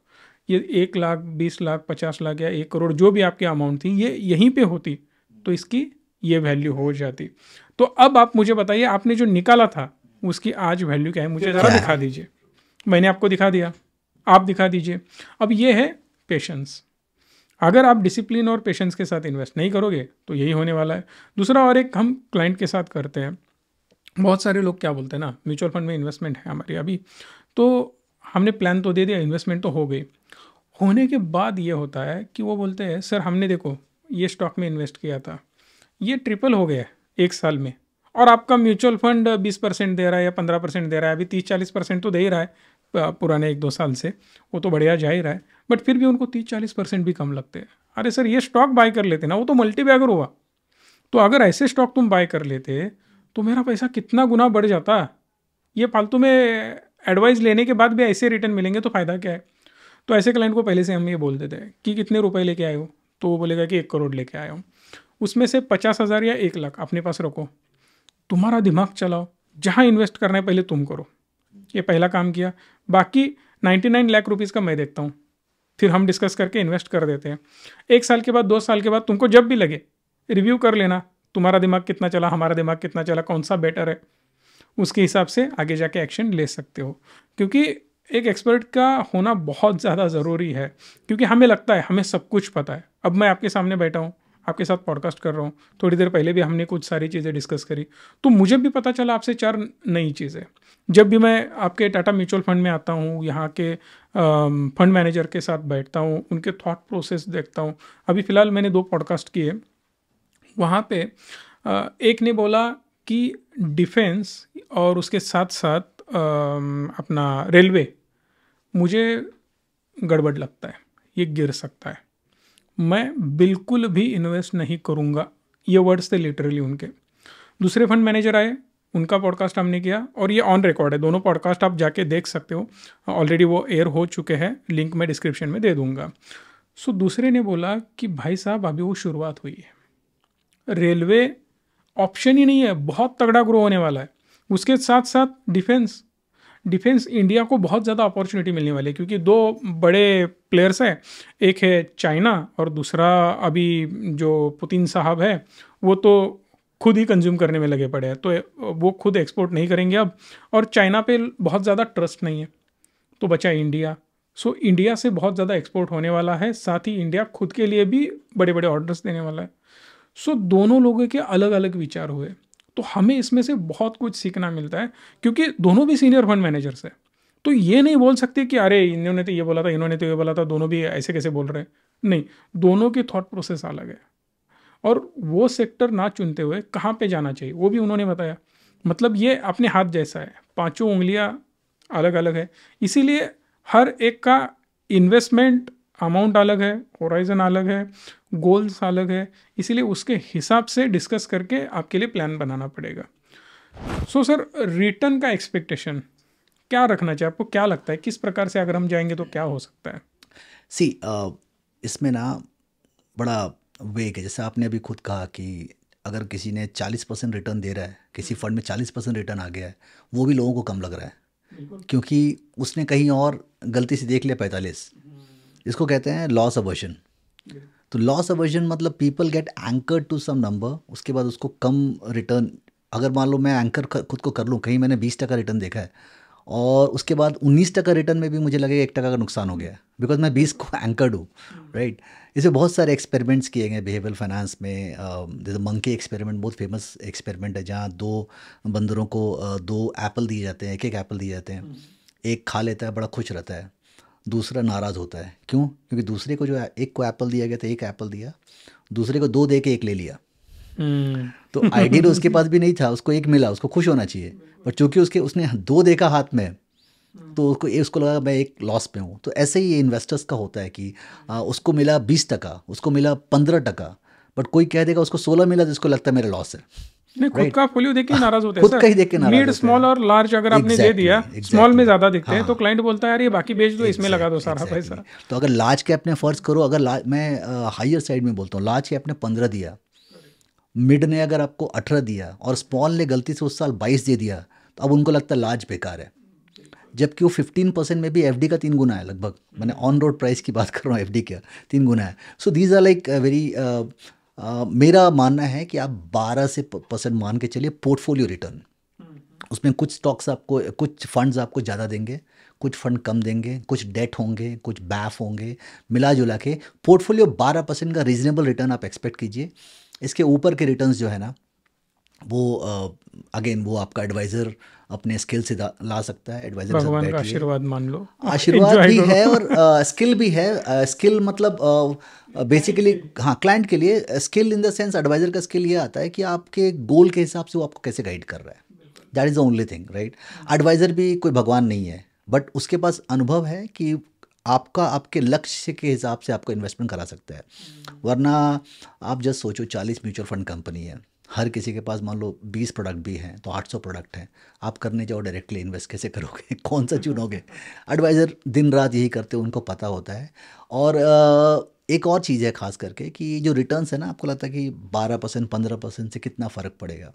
ये 1 लाख 20 लाख 50 लाख या 1 करोड़ जो भी आपकी अमाउंट थी, ये यहीं पे होती तो इसकी ये वैल्यू हो जाती। तो अब आप मुझे बताइए, आपने जो निकाला था उसकी आज वैल्यू क्या है, मुझे ज़रा क्या है? दिखा दीजिए। मैंने आपको दिखा दिया, आप दिखा दीजिए। अब ये है पेशेंस। अगर आप डिसिप्लिन और पेशेंस के साथ इन्वेस्ट नहीं करोगे तो यही होने वाला है। दूसरा और एक हम क्लाइंट के साथ करते हैं, बहुत सारे लोग क्या बोलते हैं ना, म्यूचुअल फंड में इन्वेस्टमेंट है हमारी अभी, तो हमने प्लान तो दे दिया, इन्वेस्टमेंट तो हो गई। होने के बाद ये होता है कि वो बोलते हैं सर हमने देखो ये स्टॉक में इन्वेस्ट किया था, ये ट्रिपल हो गया है 1 साल में, और आपका म्यूचुअल फंड 20% दे रहा है या 15% दे रहा है, अभी 30 40% तो दे ही रहा है पुराने 1 2 साल से, वो तो बढ़िया जा ही रहा है, बट फिर भी उनको 30 40% भी कम लगते हैं। अरे सर ये स्टॉक बाय कर लेते ना, वो तो मल्टी बैगर हुआ। तो अगर ऐसे स्टॉक तुम बाय कर लेते तो मेरा पैसा कितना गुना बढ़ जाता। ये फालतू में एडवाइस लेने के बाद भी ऐसे रिटर्न मिलेंगे तो फ़ायदा क्या है। तो ऐसे क्लाइंट को पहले से हम ये बोल देते हैं कि कितने रुपए लेके आए हो, तो वो बोलेगा कि 1 करोड़ लेके आया हूँ, उसमें से 50,000 या 1 लाख अपने पास रखो, तुम्हारा दिमाग चलाओ, जहाँ इन्वेस्ट करना है पहले तुम करो। ये पहला काम किया। बाकी 99 लाख रुपीज़ का मैं देखता हूँ, फिर हम डिस्कस करके इन्वेस्ट कर देते हैं। 1 साल के बाद 2 साल के बाद तुमको जब भी लगे रिव्यू कर लेना, तुम्हारा दिमाग कितना चला, हमारा दिमाग कितना चला, कौन सा बेटर है, उसके हिसाब से आगे जाके एक्शन ले सकते हो। क्योंकि एक एक्सपर्ट का होना बहुत ज़्यादा ज़रूरी है, क्योंकि हमें लगता है हमें सब कुछ पता है। अब मैं आपके सामने बैठा हूँ, आपके साथ पॉडकास्ट कर रहा हूँ, थोड़ी देर पहले भी हमने कुछ सारी चीज़ें डिस्कस करी, तो मुझे भी पता चला आपसे 4 नई चीज़ें। जब भी मैं आपके टाटा म्यूचुअल फंड में आता हूँ, यहाँ के फंड मैनेजर के साथ बैठता हूँ, उनके थॉट प्रोसेस देखता हूँ। अभी फ़िलहाल मैंने 2 पॉडकास्ट किए, वहाँ पे एक ने बोला कि डिफेंस और उसके साथ साथ अपना रेलवे मुझे गड़बड़ लगता है, ये गिर सकता है, मैं बिल्कुल भी इन्वेस्ट नहीं करूँगा। ये वर्ड्स थे लिटरली उनके। दूसरे फंड मैनेजर आए, उनका पॉडकास्ट हमने किया, और ये ऑन रिकॉर्ड है, दोनों पॉडकास्ट आप जाके देख सकते हो, ऑलरेडी वो एयर हो चुके हैं, लिंक मैं डिस्क्रिप्शन में दे दूंगा। सो दूसरे ने बोला कि भाई साहब अभी वो शुरुआत हुई है, रेलवे ऑप्शन ही नहीं है, बहुत तगड़ा ग्रो होने वाला है। उसके साथ साथ डिफेंस, डिफेंस इंडिया को बहुत ज़्यादा अपॉर्चुनिटी मिलने वाली है, क्योंकि 2 बड़े प्लेयर्स हैं, एक है चाइना और दूसरा अभी जो पुतिन साहब है वो तो खुद ही कंज्यूम करने में लगे पड़े हैं, तो वो खुद एक्सपोर्ट नहीं करेंगे अब, और चाइना पे बहुत ज़्यादा ट्रस्ट नहीं है, तो बचा इंडिया। सो इंडिया से बहुत ज़्यादा एक्सपोर्ट होने वाला है, साथ ही इंडिया खुद के लिए भी बड़े बड़े ऑर्डर्स देने वाला है। सो दोनों लोगों के अलग अलग विचार हुए, तो हमें इसमें से बहुत कुछ सीखना मिलता है, क्योंकि दोनों भी सीनियर फंड मैनेजर्स हैं। तो ये नहीं बोल सकते कि अरे इन्होंने तो ये बोला था, इन्होंने तो ये बोला था, दोनों भी ऐसे कैसे बोल रहे हैं। नहीं, दोनों की थॉट प्रोसेस अलग है, और वो सेक्टर ना चुनते हुए कहाँ पे जाना चाहिए वो भी उन्होंने बताया। मतलब ये अपने हाथ जैसा है, 5 उंगलियां अलग अलग है, इसीलिए हर एक का इन्वेस्टमेंट अमाउंट अलग है, होराइजन अलग है, गोल्स अलग है, इसीलिए उसके हिसाब से डिस्कस करके आपके लिए प्लान बनाना पड़ेगा। सो सर, रिटर्न का एक्सपेक्टेशन क्या रखना चाहिए? आपको क्या लगता है किस प्रकार से अगर हम जाएंगे तो क्या हो सकता है? सी इसमें ना बड़ा वेग है। जैसे आपने अभी खुद कहा कि अगर किसी ने 40% रिटर्न दे रहा है, किसी फंड में 40% रिटर्न आ गया है, वो भी लोगों को कम लग रहा है क्योंकि उसने कहीं और गलती से देख लिया 45। इसको कहते हैं लॉस अवर्जन। तो लॉस अवर्जन मतलब people get anchored to some number, उसके बाद उसको कम रिटर्न, अगर मान लो मैं एंकर खुद को कर लूँ, कहीं मैंने 20% रिटर्न देखा है और उसके बाद 19% रिटर्न में भी मुझे लगेगा 1% का नुकसान हो गया है बिकॉज मैं 20 को एंकर्ड हूँ, राइट। इसमें बहुत सारे एक्सपेरिमेंट्स किए गए बिहेवियरल फाइनेंस में। जैसे मंकी एक्सपेरिमेंट बहुत फेमस एक्सपेरिमेंट है, जहाँ दो बंदरों को दो एप्पल दिए जाते हैं, एक एक एप्पल दिए जाते हैं। एक खा लेता है, बड़ा खुश रहता है, दूसरा नाराज़ होता है। क्यों? क्योंकि दूसरे को जो एक को एप्पल दिया गया था, एक एप्पल दिया, दूसरे को दो दे के एक ले लिया। तो आइडियल उसके पास भी नहीं था, उसको एक मिला, उसको खुश होना चाहिए, पर चूंकि उसने दो देखा हाथ में, तो उसको लगा मैं एक लॉस पे हूँ। तो ऐसे ही ये इन्वेस्टर्स का होता है कि उसको मिला 20%, उसको मिला 15%, बट कोई कह देगा उसको 16 मिला, जिसको लगता है मेरा लॉस है। नहीं, खुद का पोलियो देख के नाराज होते हैं खुद सर। का ही देख के नाराज मिड, होते स्मॉल हैं। और लार्ज अगर आपने दे दिया, स्मॉल में ज़्यादा दिखते हैं तो क्लाइंट बोलता है यार ये बाकी बेच दो, इसमें लगा दो सारा पैसा। तो अगर लार्ज कैप ने फर्ज करो, अगर मैं हायर साइड में बोलता हूँ, लार्ज कैप ने 15 दिया, मिड ने अगर आपको 18 दिया और स्मॉल ने गलती से उस साल 22 दे दिया, तो अब उनको लगता है लार्ज बेकार है, जबकि वो 15% में भी एफडी का 3 गुना है लगभग। मैंने ऑन रोड प्राइस की बात कर रहा हूँ, एफडी का 3 गुना है। So these are like very, मेरा मानना है कि आप 12% मान के चलिए पोर्टफोलियो रिटर्न। उसमें कुछ स्टॉक्स आपको, कुछ फंड्स आपको ज़्यादा देंगे, कुछ फंड कम देंगे, कुछ डेट होंगे, कुछ बैफ होंगे, मिला जुला के पोर्टफोलियो 12% का रीजनेबल रिटर्न आप एक्सपेक्ट कीजिए। इसके ऊपर के रिटर्न्स जो है ना, वो अगेन वो आपका एडवाइज़र अपने स्किल से ला सकता है। एडवाइज़र के साथ भगवान का बैठिए, आशीर्वाद मान लो, आशीर्वाद enjoy भी करो। है और स्किल भी है। स्किल मतलब बेसिकली हाँ, क्लाइंट के लिए skill in the sense, advisor का स्किल ये आता है कि आपके गोल के हिसाब से वो आपको कैसे गाइड कर रहा है। That is the only thing, right. Advisor भी कोई भगवान नहीं है, बट उसके पास अनुभव है कि आपके लक्ष्य के हिसाब से आपको इन्वेस्टमेंट करा सकता है। वरना आप जस्ट सोचो, 40 म्यूचुअल फंड कंपनी है, हर किसी के पास मान लो 20 प्रोडक्ट भी हैं, तो 800 प्रोडक्ट हैं। आप करने जाओ डायरेक्टली इन्वेस्ट, कैसे करोगे? कौन सा चुनोगे? एडवाइज़र दिन रात यही करते हैं, उनको पता होता है। और एक और चीज़ है खास करके कि जो रिटर्न्स है ना, आपको लगता है कि 12% 15% से कितना फ़र्क पड़ेगा।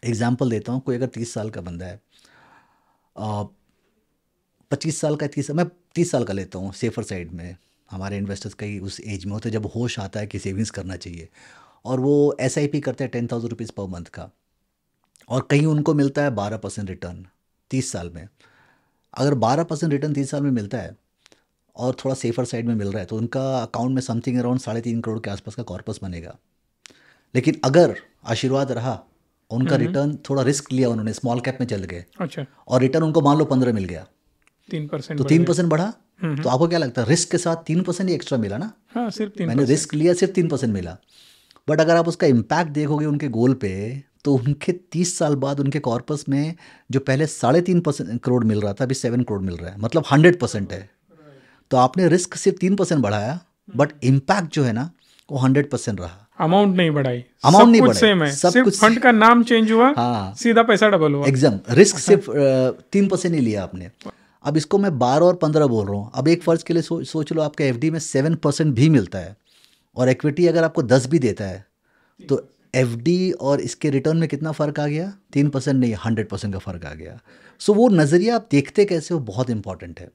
एग्जाम्पल देता हूँ, कोई अगर 30 साल का बंदा है, 25 साल का, 30, मैं 30 साल का लेता हूँ, सेफर साइड में। हमारे इन्वेस्टर्स कई उस एज में होते हैं जब होश आता है कि सेविंग्स करना चाहिए, और वो SIP करते हैं 10,000 रुपीज़ पर मंथ का, और कहीं उनको मिलता है 12% रिटर्न 30 साल में। अगर 12% रिटर्न 30 साल में मिलता है और थोड़ा सेफर साइड में मिल रहा है, तो उनका अकाउंट में समथिंग अराउंड 3.5 करोड़ के आसपास का कॉर्पस बनेगा। लेकिन अगर आशीर्वाद रहा, उनका रिटर्न थोड़ा रिस्क लिया, उन्होंने स्मॉल कैप में चल गए, अच्छा, और रिटर्न उनको मान लो 15 मिल गया, 3% तो 3% बढ़ा। तो आपको क्या लगता है, रिस्क के साथ 3% ही एक्स्ट्रा मिला ना? हाँ, सिर्फ 3%। मैंने रिस्क लिया, सिर्फ 3% मिला। बट अगर आप उसका इम्पैक्ट देखोगे उनके गोल पे, तो उनके 30 साल बाद उनके कॉर्पस में जो पहले 3.5 करोड़ मिल रहा था, अभी 7 करोड़ मिल रहा है, मतलब 100% है। तो आपने रिस्क सिर्फ 3% बढ़ाया, बट इम्पैक्ट जो है ना, वो 100% रहा। अमाउंट नहीं बढ़ाई, अमाउंट नहीं कुछ बढ़ाई, सेम है, सब सिर्फ कुछ फंड का नाम चेंज हुआ, हाँ, सीधा पैसा डबल हुआ। एग्जाम रिस्क सिर्फ 3% ही लिया आपने। अब इसको मैं 12 और 15 बोल रहा हूँ। अब एक फ़र्ज के लिए सोच लो, आपके FD में 7% भी मिलता है, और इक्विटी अगर आपको 10 भी देता है, तो FD और इसके रिटर्न में कितना फ़र्क आ गया? 3% नहीं, 100% का फ़र्क आ गया। सो वो नज़रिया आप देखते कैसे हो, बहुत इंपॉर्टेंट है।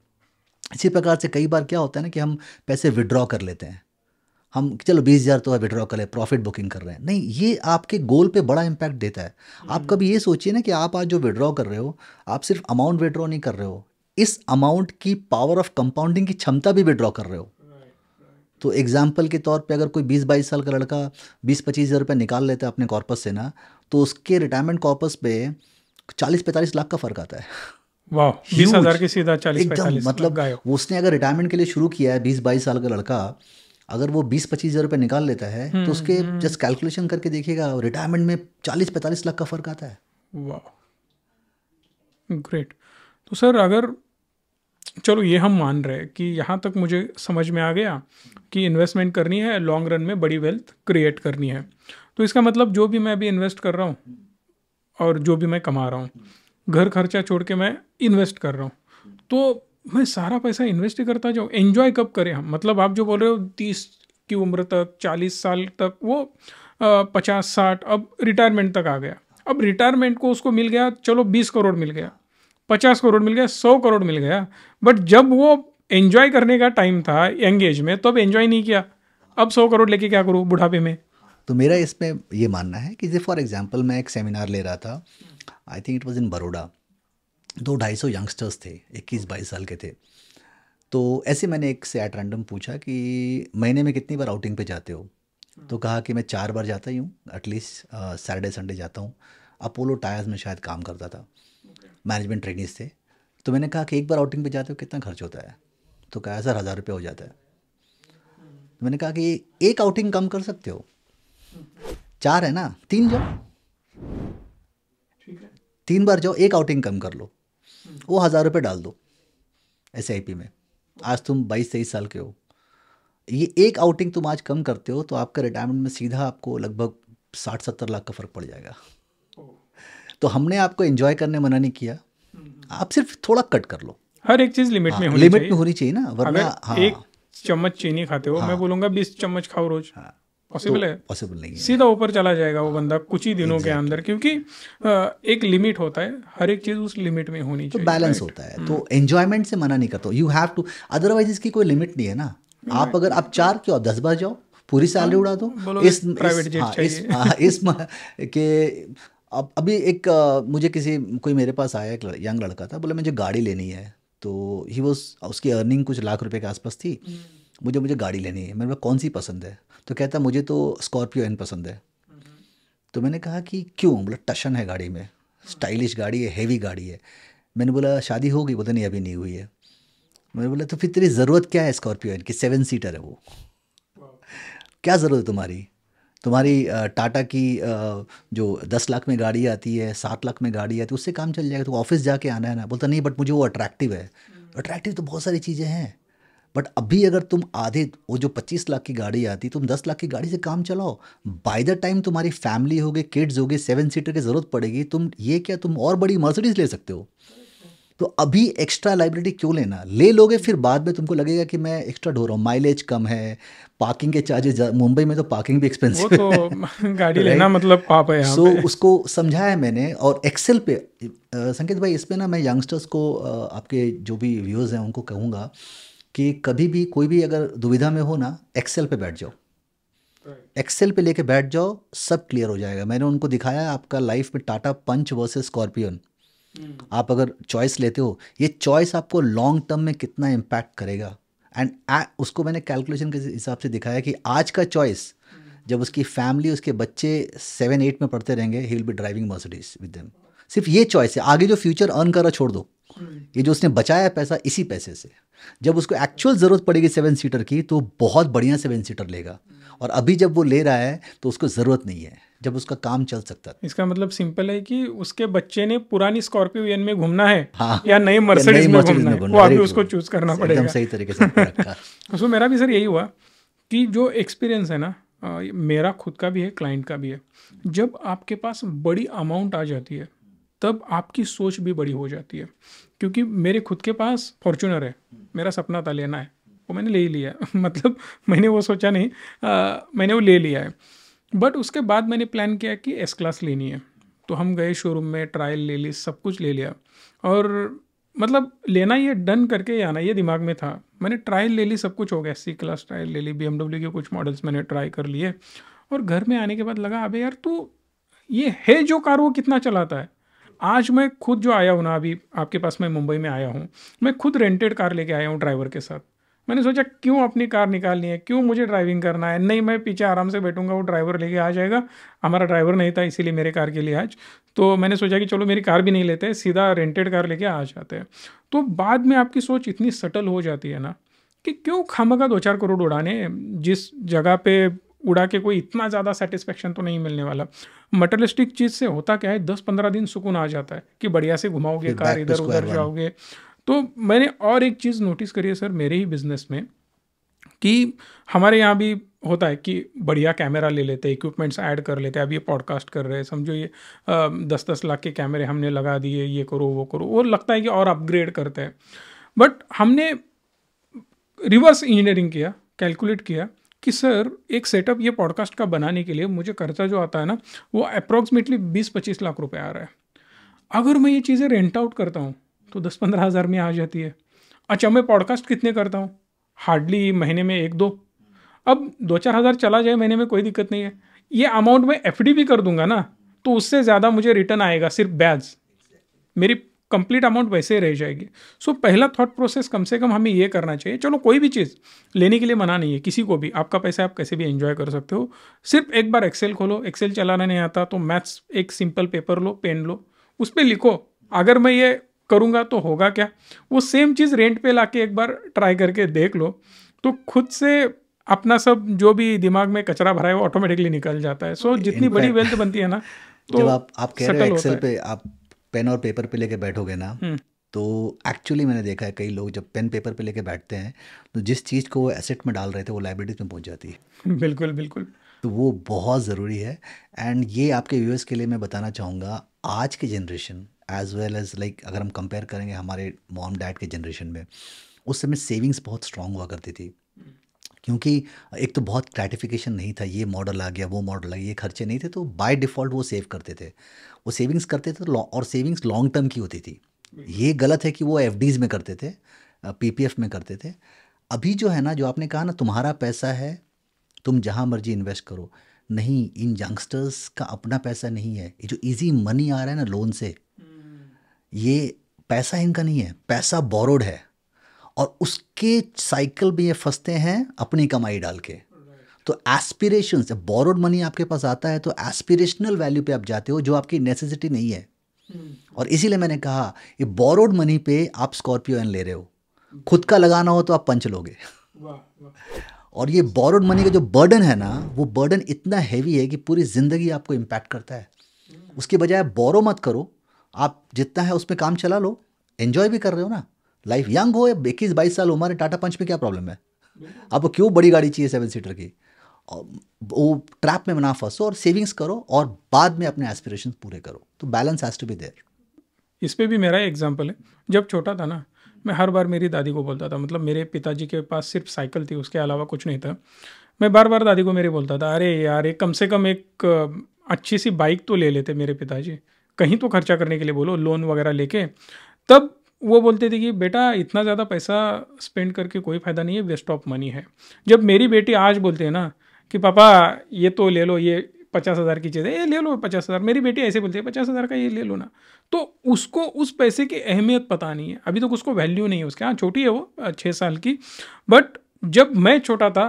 इसी प्रकार से कई बार क्या होता है ना कि हम पैसे विड्रॉ कर लेते हैं, हम चलो 20,000 तो विड्रॉ कर ले, प्रॉफिट बुकिंग कर रहे हैं। नहीं, ये आपके गोल पे बड़ा इम्पैक्ट देता है। आप कभी ये सोचिए ना कि आप आज जो विड्रॉ कर रहे हो, आप सिर्फ अमाउंट विड्रॉ नहीं कर रहे हो, इस अमाउंट की पावर ऑफ कंपाउंडिंग की क्षमता भी विड्रॉ कर रहे हो। तो एग्जाम्पल के तौर पे अगर कोई 20-22 साल का लड़का 20-25 हज़ार रुपये निकाल लेता है अपने कॉर्पस से ना, तो उसके रिटायरमेंट कॉर्पस पे 40-45 लाख का फ़र्क आता है। वाह, 20,000 की सीधा 40-45 मतलब वो उसने अगर रिटायरमेंट के लिए शुरू किया है, 20-22 साल का लड़का, अगर वो 20-25 हज़ार रुपये निकाल लेता है, तो उसके जस्ट कैलकुलेशन करके देखिएगा, रिटायरमेंट में 40-45 लाख का फ़र्क आता है। वाह, ग्रेट। तो सर, अगर चलो ये हम मान रहे हैं कि यहाँ तक मुझे समझ में आ गया कि इन्वेस्टमेंट करनी है, लॉन्ग रन में बड़ी वेल्थ क्रिएट करनी है, तो इसका मतलब जो भी मैं अभी इन्वेस्ट कर रहा हूँ और जो भी मैं कमा रहा हूँ, घर खर्चा छोड़ के मैं इन्वेस्ट कर रहा हूँ, तो मैं सारा पैसा इन्वेस्ट ही करता जाऊँ। एंजॉय कब करें हम? मतलब आप जो बोल रहे हो 30 की उम्र तक, 40 साल तक, वो 50-60, अब रिटायरमेंट तक आ गया। अब रिटायरमेंट को उसको मिल गया, चलो 20 करोड़ मिल गया, 50 करोड़ मिल गया, 100 करोड़ मिल गया, बट जब वो एंजॉय करने का टाइम था यंग एज में, तो अब एंजॉय नहीं किया। अब 100 करोड़ लेके क्या करूँ बुढ़ापे में? तो मेरा इसमें ये मानना है कि जैसे फॉर एग्जांपल मैं एक सेमिनार ले रहा था, I think it was in Baroda, 200-250 youngsters थे, 21-22 साल के थे। तो ऐसे मैंने एक से एट रैंडम पूछा कि महीने में कितनी बार आउटिंग पे जाते हो? तो कहा कि मैं 4 बार जाता ही हूँ, एटलीस्ट सैटरडे संडे जाता हूँ। अपोलो टायर्स में शायद काम करता था, मैनेजमेंट ट्रेनिंग्स थे। तो मैंने कहा कि एक बार आउटिंग पे जाते हो कितना खर्च होता है? तो कहा सर 1000 रुपये हो जाता है। तो मैंने कहा कि एक आउटिंग कम कर सकते हो, 4 है ना, 3 जाओ, 3 बार जाओ, एक आउटिंग कम कर लो, वो 1000 रुपये डाल दो SIP में। आज तुम 22-23 साल के हो, ये एक आउटिंग तुम आज कम करते हो तो आपका रिटायरमेंट में सीधा आपको लगभग 60-70 लाख का फ़र्क पड़ जाएगा। तो हमने आपको एंजॉय करने मना नहीं किया, आप सिर्फ थोड़ा कट कर लो। हर एक चीज़ लिमिट में होनी लिमिट चाहिए। में होनी चाहिए ना, वरना अगर 1 चम्मच चीनी खाते हो, मैं बोलूँगा 20 चम्मच खाओ रोज। पॉसिबल है? पॉसिबल नहीं है। सीधा ऊपर चला जाएगा वो बंदा कुछ ही दिनों के अंदर, क्योंकि एक लिमिट होता है, हर एक चीज़ उस लिमिट में होनी तो चाहिए। बैलेंस होता है, तो एंजॉयमेंट से मना नहीं करता, यू हैव टू, अदरवाइज इसकी कोई लिमिट नहीं है ना। आप अगर आप 4 क्यों, आप 10 बार जाओ, पूरी सैलरी उड़ा दो। बोलोगे प्राइवेट जेट चाहिए। इस के अब अभी एक मुझे कोई मेरे पास आया, एक यंग लड़का था, बोला मुझे गाड़ी लेनी है। तो ही वॉज, उसकी अर्निंग कुछ लाख रुपए के आसपास थी। मुझे गाड़ी लेनी है। मैंने बोला कौन सी पसंद है? तो कहता मुझे तो स्कॉर्पियो एन पसंद है। तो मैंने कहा कि क्यों? बोला टशन है गाड़ी में, स्टाइलिश गाड़ी है, हेवी गाड़ी है। मैंने बोला शादी होगी? बोलते नहीं अभी नहीं हुई है। मैंने बोला तो फिर तेरी ज़रूरत क्या है स्कॉर्पियो एन की? 7 सीटर है वो, क्या ज़रूरत है तुम्हारी? तुम्हारी टाटा की जो 10 लाख में गाड़ी आती है, 7 लाख में गाड़ी आती है, उससे काम चल जाएगा। तो ऑफिस जाके आना है ना। बोलता नहीं बट मुझे वो अट्रैक्टिव है। अट्रैक्टिव तो बहुत सारी चीज़ें हैं, बट अभी अगर तुम आधे, वो जो 25 लाख की गाड़ी आती, तुम 10 लाख की गाड़ी से काम चलाओ। बाय द टाइम तुम्हारी फैमिली हो गई, किड्स हो गए, 7 सीटर की ज़रूरत पड़ेगी, तुम ये क्या, तुम और बड़ी मर्सिडीज ले सकते हो। तो अभी एक्स्ट्रा लाइबिलिटी क्यों लेना? ले लोगे फिर बाद में तुमको लगेगा कि मैं एक्स्ट्रा ढो रहा हूँ, माइलेज कम है, पार्किंग के चार्जेस, मुंबई में तो पार्किंग भी वो एक्सपेंसिव तो गाड़ी लेना मतलब पाप है यहाँ सो पे। उसको समझाया मैंने। और एक्सेल पे संकेत भाई, इस पे ना मैं यंगस्टर्स को, आपके जो भी व्यूअर्स हैं उनको कहूँगा कि कभी भी कोई भी अगर दुविधा में हो ना, एक्सेल पे बैठ जाओ, एक्सेल पे लेके बैठ जाओ, सब क्लियर हो जाएगा। मैंने उनको दिखाया आपका लाइफ में टाटा पंच वर्सेस स्कॉर्पियन, आप अगर चॉइस लेते हो, ये चॉइस आपको लॉन्ग टर्म में कितना इम्पैक्ट करेगा। एंड उसको मैंने कैलकुलेशन के हिसाब से दिखाया कि आज का चॉइस, जब उसकी फैमिली, उसके बच्चे 7-8 में पढ़ते रहेंगे, he will be driving Mercedes with them. सिर्फ ये चॉइस है, आगे जो फ्यूचर अर्न कर रहा छोड़ दो, ये जो उसने बचाया है पैसा, इसी पैसे से जब उसको एक्चुअल ज़रूरत पड़ेगी 7 सीटर की, तो बहुत बढ़िया 7 सीटर लेगा। और अभी जब वो ले रहा है तो उसको ज़रूरत नहीं है, जब उसका काम चल सकता है। इसका मतलब सिंपल है कि उसके बच्चे ने पुरानी स्कॉर्पियो एन में घूमना है, हाँ, या नई मर्सिडीज में घूमना है, वो अभी उसको चूज करना पड़ेगा। एकदम सही तरीके से आपने रखा। उसमें मेरा भी सर यही हुआ कि जो एक्सपीरियंस है ना, मेरा खुद का भी है, क्लाइंट का भी है, जब आपके पास बड़ी अमाउंट आ जाती है तब आपकी सोच भी बड़ी हो जाती है। क्योंकि मेरे खुद के पास फॉर्च्यूनर है, मेरा सपना था लेना है, वो मैंने ले ही लिया मतलब मैंने वो सोचा नहीं, मैंने वो ले लिया है। बट उसके बाद मैंने प्लान किया कि एस क्लास लेनी है, तो हम गए शोरूम में, ट्रायल ले ली, सब कुछ ले लिया, और मतलब लेना ये डन करके ही आना, ये दिमाग में था। मैंने ट्रायल ले ली, सब कुछ हो गया, सी क्लास ट्रायल ले ली, BMW के कुछ मॉडल्स मैंने ट्राई कर लिए, और घर में आने के बाद लगा अबे यार, तो ये है जो कार वो कितना चलाता है। आज मैं खुद जो आया हूँ ना, अभी आपके पास मैं मुंबई में आया हूँ, मैं खुद रेंटेड कार लेके आया हूँ ड्राइवर के साथ। मैंने सोचा क्यों अपनी कार निकालनी है, क्यों मुझे ड्राइविंग करना है, नहीं मैं पीछे आराम से बैठूंगा, वो ड्राइवर लेके आ जाएगा। हमारा ड्राइवर नहीं था इसीलिए मेरे कार के लिए आज, तो मैंने सोचा कि चलो मेरी कार भी नहीं लेते, सीधा रेंटेड कार लेके आ जाते हैं। तो बाद में आपकी सोच इतनी सटल हो जाती है ना कि क्यों खामखा 2-4 करोड़ उड़ाने, जिस जगह पे उड़ा के कोई इतना ज़्यादा सेटिस्फेक्शन तो नहीं मिलने वाला। मटेरियलिस्टिक चीज़ से होता क्या है, 10-15 दिन सुकून आ जाता है कि बढ़िया से घुमाओगे कार, इधर उधर जाओगे। तो मैंने और एक चीज़ नोटिस करी है सर मेरे ही बिजनेस में, कि हमारे यहाँ भी होता है कि बढ़िया कैमरा ले लेते हैं, इक्विपमेंट्स ऐड कर लेते हैं। अब ये पॉडकास्ट कर रहे हैं, समझो ये 10-10 लाख के कैमरे हमने लगा दिए, ये करो वो करो, वो लगता है कि और अपग्रेड करते हैं। बट हमने रिवर्स इंजीनियरिंग किया, कैलकुलेट किया कि सर एक सेटअप ये पॉडकास्ट का बनाने के लिए मुझे खर्चा जो आता है ना, वो अप्रॉक्सीमेटली 20-25 लाख रुपए आ रहा है। अगर मैं ये चीज़ें रेंट आउट करता हूँ तो 10-15 हज़ार में आ जाती है। अच्छा, मैं पॉडकास्ट कितने करता हूँ? हार्डली महीने में 1-2। अब 2-4 हज़ार चला जाए महीने में, कोई दिक्कत नहीं है। ये अमाउंट मैं एफडी भी कर दूंगा ना, तो उससे ज़्यादा मुझे रिटर्न आएगा सिर्फ ब्याज। मेरी कंप्लीट अमाउंट वैसे ही रह जाएगी। सो पहला थॉट प्रोसेस कम से कम हमें ये करना चाहिए। चलो कोई भी चीज़ लेने के लिए मना नहीं है किसी को भी, आपका पैसा आप कैसे भी एंजॉय कर सकते हो। सिर्फ एक बार एक्सेल खोलो, एक्सेल चलाना नहीं आता तो मैथ्स एक सिंपल पेपर लो, पेन लो, उस पर लिखो अगर मैं ये करूँगा तो होगा क्या। वो सेम चीज़ रेंट पे लाके एक बार ट्राई करके देख लो, तो खुद से अपना सब जो भी दिमाग में कचरा भरा है वो ऑटोमेटिकली निकल जाता है। सो जितनी बड़ी इनफैक्ट वेल्थ बनती है ना, जब तो आप कह रहे हो सेटल होता एक्सेल है। पे आप पेन और पेपर पे लेके बैठोगे ना, तो एक्चुअली मैंने देखा है कई लोग जब पेन पेपर पे लेके बैठते हैं तो जिस चीज़ को वो एसेट में डाल रहे थे वो लाइबिलिटीज में पहुंच जाती है। बिल्कुल बिल्कुल। तो वो बहुत ज़रूरी है। एंड ये आपके व्यूअर्स के लिए मैं बताना चाहूँगा, आज की generation as well as like अगर हम कंपेयर करेंगे हमारे मॉम डैड के जनरेशन में, उस समय सेविंग्स बहुत स्ट्रांग हुआ करती थी। क्योंकि एक तो बहुत ग्रेटिफिकेशन नहीं था, ये मॉडल आ गया वो मॉडल आ गया, ये खर्चे नहीं थे, तो बाय डिफ़ॉल्ट वो सेव करते थे, वो सेविंग्स करते थे और सेविंग्स लॉन्ग टर्म की होती थी। ये गलत है कि वो एफडीज़ में करते थे, पीपीएफ में करते थे। अभी जो है ना, जो आपने कहा ना तुम्हारा पैसा है, तुम जहाँ मर्जी इन्वेस्ट करो, नहीं, इन यंगस्टर्स का अपना पैसा नहीं है। ये जो इजी मनी आ रहा है ना लोन से, ये पैसा इनका नहीं है, पैसा बोरोड है, और उसके साइकिल में ये फंसते हैं अपनी कमाई डाल के। तो एस्पिरेशन, जब बोरोड मनी आपके पास आता है तो एस्पिरेशनल वैल्यू पे आप जाते हो जो आपकी नेसेसिटी नहीं है। और इसीलिए मैंने कहा ये बोरोड मनी पे आप स्कॉर्पियो एन ले रहे हो, खुद का लगाना हो तो आप पंच लोगे। और ये बोरोड मनी का जो बर्डन है ना, वो बर्डन इतना हैवी है कि पूरी ज़िंदगी आपको इम्पैक्ट करता है। उसके बजाय बोरो मत करो, आप जितना है उसमें काम चला लो, एंजॉय भी कर रहे हो ना। लाइफ यंग हो, 21-22 साल उम्र है, टाटा पंच में क्या प्रॉब्लम है? आपको क्यों बड़ी गाड़ी चाहिए 7 सीटर की? और वो ट्रैप में ना फंसो और सेविंग्स करो और बाद में अपने एस्पिरेशंस पूरे करो। तो balance has to be there. इस पे भी मेरा एग्जाम्पल है। जब छोटा था ना, मैं हर बार मेरी दादी को बोलता था, मतलब मेरे पिताजी के पास सिर्फ साइकिल थी, उसके अलावा कुछ नहीं था। मैं बार बार दादी को मेरे बोलता था, अरे यार एक कम से कम एक अच्छी सी बाइक तो ले लेते मेरे पिताजी, कहीं तो खर्चा करने के लिए बोलो, लोन वगैरह लेके। तब वो बोलते थे कि बेटा इतना ज़्यादा पैसा स्पेंड करके कोई फ़ायदा नहीं है, वेस्ट ऑफ मनी है। जब मेरी बेटी आज बोलते हैं ना कि पापा ये तो ले लो, ये 50,000 की चीज़ है, ये ले लो 50,000, मेरी बेटी ऐसे बोलती है 50,000 का ये ले लो ना, तो उसको उस पैसे की अहमियत पता नहीं है। अभी तक उसको वैल्यू नहीं है उसके। हाँ छोटी है वो, 6 साल की। बट जब मैं छोटा था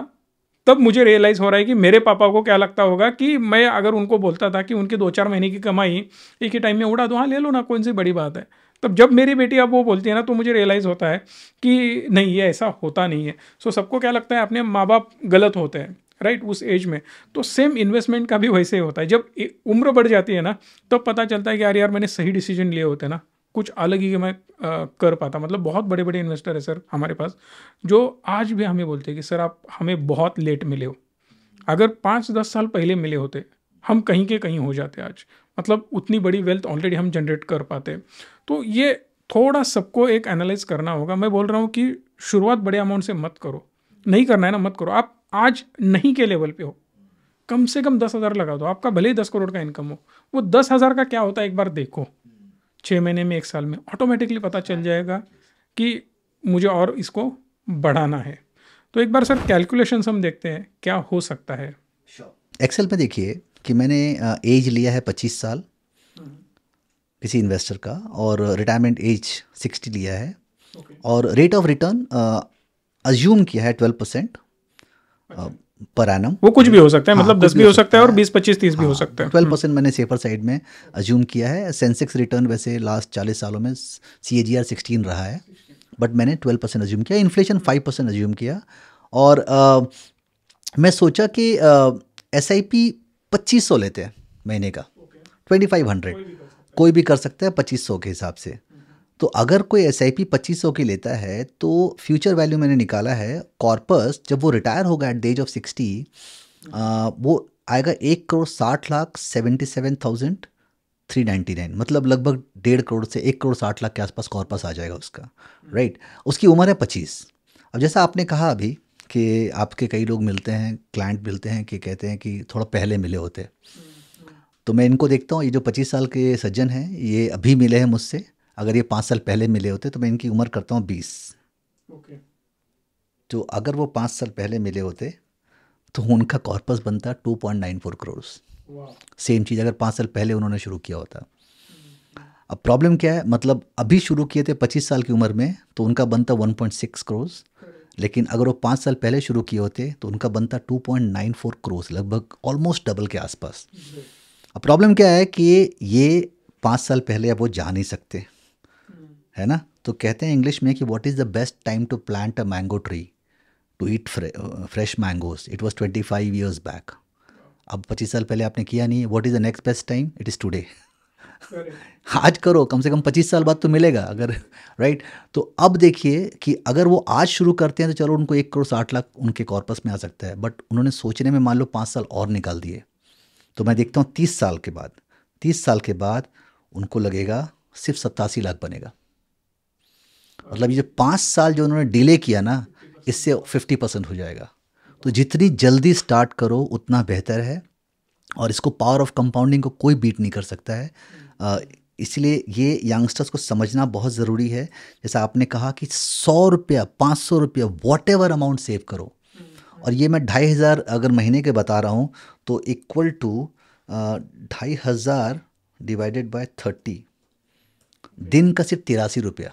तब मुझे रियलाइज़ हो रहा है कि मेरे पापा को क्या लगता होगा कि मैं अगर उनको बोलता था कि उनकी 2-4 महीने की कमाई एक ही टाइम में उड़ा दो, हाँ ले लो ना, कौन सी बड़ी बात है। तब जब मेरी बेटी अब वो बोलती है ना, तो मुझे रियलाइज़ होता है कि नहीं, ये ऐसा होता नहीं है। सो सबको क्या लगता है, अपने माँ बाप गलत होते हैं, राइट, उस एज में। तो सेम इन्वेस्टमेंट का भी वैसे ही होता है। जब उम्र बढ़ जाती है ना, तब पता चलता है कि यार मैंने सही डिसीजन लिए होते ना, कुछ अलग ही मैं कर पाता। मतलब बहुत बड़े बड़े इन्वेस्टर है सर हमारे पास, जो आज भी हमें बोलते हैं कि सर आप हमें बहुत लेट मिले हो, अगर 5-10 साल पहले मिले होते हम कहीं के कहीं हो जाते आज। मतलब उतनी बड़ी वेल्थ ऑलरेडी हम जनरेट कर पाते। तो ये थोड़ा सबको एक एनालाइज करना होगा। मैं बोल रहा हूँ कि शुरुआत बड़े अमाउंट से मत करो, नहीं करना है ना मत करो। आप आज नहीं के लेवल पे हो, कम से कम 10,000 लगा दो, आपका भले ही 10 करोड़ का इनकम हो, वो 10,000 का क्या होता है एक बार देखो। 6 महीने में, 1 साल में ऑटोमेटिकली पता चल जाएगा कि मुझे और इसको बढ़ाना है। तो एक बार सर कैलकुलेशंस हम देखते हैं क्या हो सकता है। एक्सेल में देखिए कि मैंने एज लिया है 25 साल किसी इन्वेस्टर का, और रिटायरमेंट एज 60 लिया है, और रेट ऑफ रिटर्न अज्यूम किया है 12% पर एनम। वो कुछ भी हो सकता है, हाँ, मतलब कुछ 10 भी हो सकता है और 20, 25, 30 भी हो हाँ, सकता है। 12% मैंने सेफर साइड में अज्यूम किया है। सेंसेक्स रिटर्न वैसे लास्ट 40 सालों में CAGR 16 रहा है, बट मैंने 12% अज्यूम किया। इन्फ्लेशन 5% अज्यूम किया। और मैं सोचा कि SIP 2500 लेते हैं महीने का, 2500 कोई भी कर सकता है 2500 के हिसाब से। तो अगर कोई SIP 2500 की लेता है तो फ्यूचर वैल्यू मैंने निकाला है, कॉर्पस जब वो रिटायर होगा एट द एज ऑफ 60, वो आएगा 1,60,77,399, मतलब लगभग 1.5 करोड़ से 1,60,00,000 के आसपास कॉर्पस आ जाएगा उसका, राइट। उसकी उम्र है 25। अब जैसा आपने कहा अभी कि आपके कई लोग मिलते हैं, क्लाइंट मिलते हैं कि कहते हैं कि थोड़ा पहले मिले होते, तो मैं इनको देखता हूँ, ये जो 25 साल के सज्जन हैं ये अभी मिले हैं मुझसे, अगर ये 5 साल पहले मिले होते तो मैं इनकी उम्र करता हूँ 20। ओके। तो अगर वो 5 साल पहले मिले होते तो उनका कॉर्पस बनता 2.94 करोड़। सेम चीज़ अगर 5 साल पहले उन्होंने शुरू किया होता। अब प्रॉब्लम क्या है, मतलब अभी शुरू किए थे 25 साल की उम्र में तो उनका बनता 1.6 करोड़, लेकिन अगर वो 5 साल पहले शुरू किए होते तो उनका बनता 2.94 करोड़, लगभग ऑलमोस्ट डबल के आसपास। अब प्रॉब्लम क्या है कि ये 5 साल पहले अब वो जा नहीं सकते, है ना। तो कहते हैं इंग्लिश में कि what is the best time to plant a mango tree to eat fresh mangoes, it was 25 years back. अब 25 साल पहले आपने किया नहीं, what is the next best time, it is today. आज करो, कम से कम 25 साल बाद तो मिलेगा अगर, राइट। तो अब देखिए कि अगर वो आज शुरू करते हैं तो चलो उनको 1,60,00,000 उनके कॉर्पस में आ सकता है, बट उन्होंने सोचने में मान लो 5 साल और निकाल दिए, तो मैं देखता हूँ 30 साल के बाद, 30 साल के बाद उनको लगेगा सिर्फ 87 लाख बनेगा। मतलब ये जो 5 साल जो उन्होंने डिले किया ना, इससे 50% हो जाएगा। तो जितनी जल्दी स्टार्ट करो उतना बेहतर है, और इसको पावर ऑफ कंपाउंडिंग को कोई बीट नहीं कर सकता है। इसलिए ये यंगस्टर्स को समझना बहुत ज़रूरी है। जैसा आपने कहा कि 100 रुपया, 500 रुपया, वॉट एवर अमाउंट सेव करो, और ये मैं 2,500 अगर महीने के बता रहा हूँ तो इक्वल टू 2,500 डिवाइडेड बाय 30, दिन का सिर्फ 83 रुपया।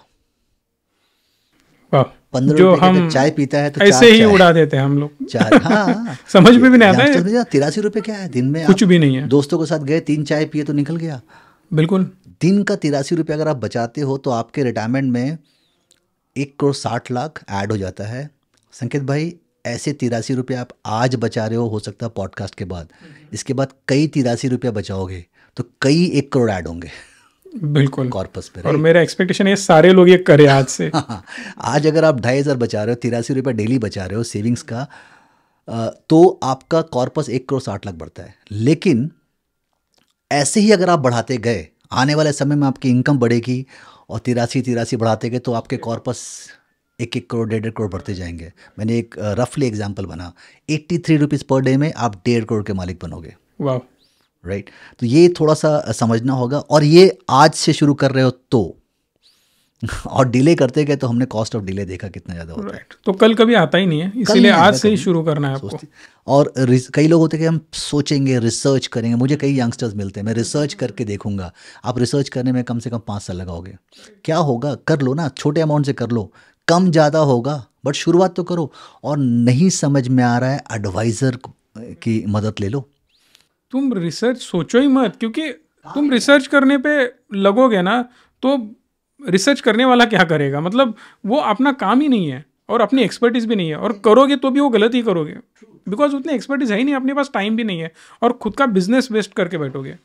15 जो रुपये हम का चाय पीता है तो ऐसे 4 ही चाय, उड़ा देते हैं हम लोग। 4, हाँ। समझ में भी नहीं आता है, 83 रुपये क्या है दिन में, कुछ आप भी नहीं है। दोस्तों के साथ गए 3 चाय पिए तो निकल गया। बिल्कुल। दिन का 83 रुपये अगर आप बचाते हो तो आपके रिटायरमेंट में 1,60,00,000 ऐड हो जाता है। संकेत भाई, ऐसे 83 रुपये आप आज बचा रहे हो सकता है पॉडकास्ट के बाद, इसके बाद कई 83 रुपये बचाओगे तो कई 1 करोड़ ऐड होंगे बिल्कुल कॉर्पस पे, और मेरा एक्सपेक्टेशन है सारे लोग ये करें आज से। आज अगर आप 2,500 बचा रहे हो, 83 रुपये डेली बचा रहे हो सेविंग्स का, तो आपका कॉर्पस 1,60,00,000 बढ़ता है। लेकिन ऐसे ही अगर आप बढ़ाते गए, आने वाले समय में आपकी इनकम बढ़ेगी और 83 बढ़ाते गए तो आपके कॉर्पस 1-1 करोड़, 1.5 करोड़ बढ़ते जाएंगे। मैंने एक रफली एग्जाम्पल बना, 83 रुपीज़ पर डे में आप 1.5 करोड़ के मालिक बनोगे। वाह। राइट। तो ये थोड़ा सा समझना होगा, और ये आज से शुरू कर रहे हो तो और डिले करते गए तो हमने कॉस्ट ऑफ डिले देखा कितना ज़्यादा होता है। राइट। तो कल कभी आता ही नहीं है, इसीलिए आज से ही शुरू करना है आपको। और कई लोग होते हैं कि हम सोचेंगे, रिसर्च करेंगे। मुझे कई यंगस्टर्स मिलते हैं, मैं रिसर्च करके देखूंगा। आप रिसर्च करने में कम से कम 5 साल लगाओगे, क्या होगा, कर लो ना, छोटे अमाउंट से कर लो, कम ज़्यादा होगा बट शुरुआत तो करो। और नहीं समझ में आ रहा है, एडवाइज़र की मदद ले लो। तुम रिसर्च सोचो ही मत, क्योंकि तुम रिसर्च करने पे लगोगे ना तो रिसर्च करने वाला क्या करेगा, मतलब वो अपना काम ही नहीं है और अपनी एक्सपर्टीज भी नहीं है, और करोगे तो भी वो गलत ही करोगे, बिकॉज उतनी एक्सपर्टीज है ही नहीं, अपने पास टाइम भी नहीं है, और खुद का बिजनेस वेस्ट करके बैठोगे।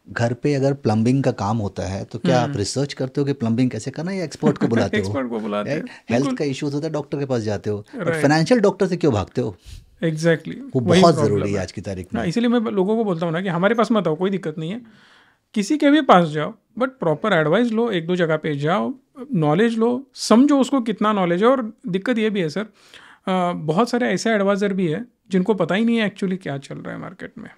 घर पे अगर प्लम्बिंग का काम होता है तो क्या आप रिसर्च करते हो कि प्लम्बिंग कैसे करना है, या एक्सपर्ट को बुलाते हो? एक्सपर्ट को बुलाते हैं। हेल्थ का इश्यूज होता है, डॉक्टर के पास जाते हो, बट फाइनेंशियल डॉक्टर से क्यों भागते हो? एग्जैक्टली, वो बहुत ज़रूरी है आज की तारीख में। इसीलिए मैं लोगों को बोलता हूँ ना कि हमारे पास मत आओ, कोई दिक्कत नहीं है, किसी के भी पास जाओ, बट प्रॉपर एडवाइस लो, 1-2 जगह पे जाओ, नॉलेज लो, समझो उसको कितना नॉलेज है। और दिक्कत ये भी है सर, बहुत सारे ऐसे एडवाइज़र भी है जिनको पता ही नहीं है एक्चुअली क्या चल रहा है मार्केट में,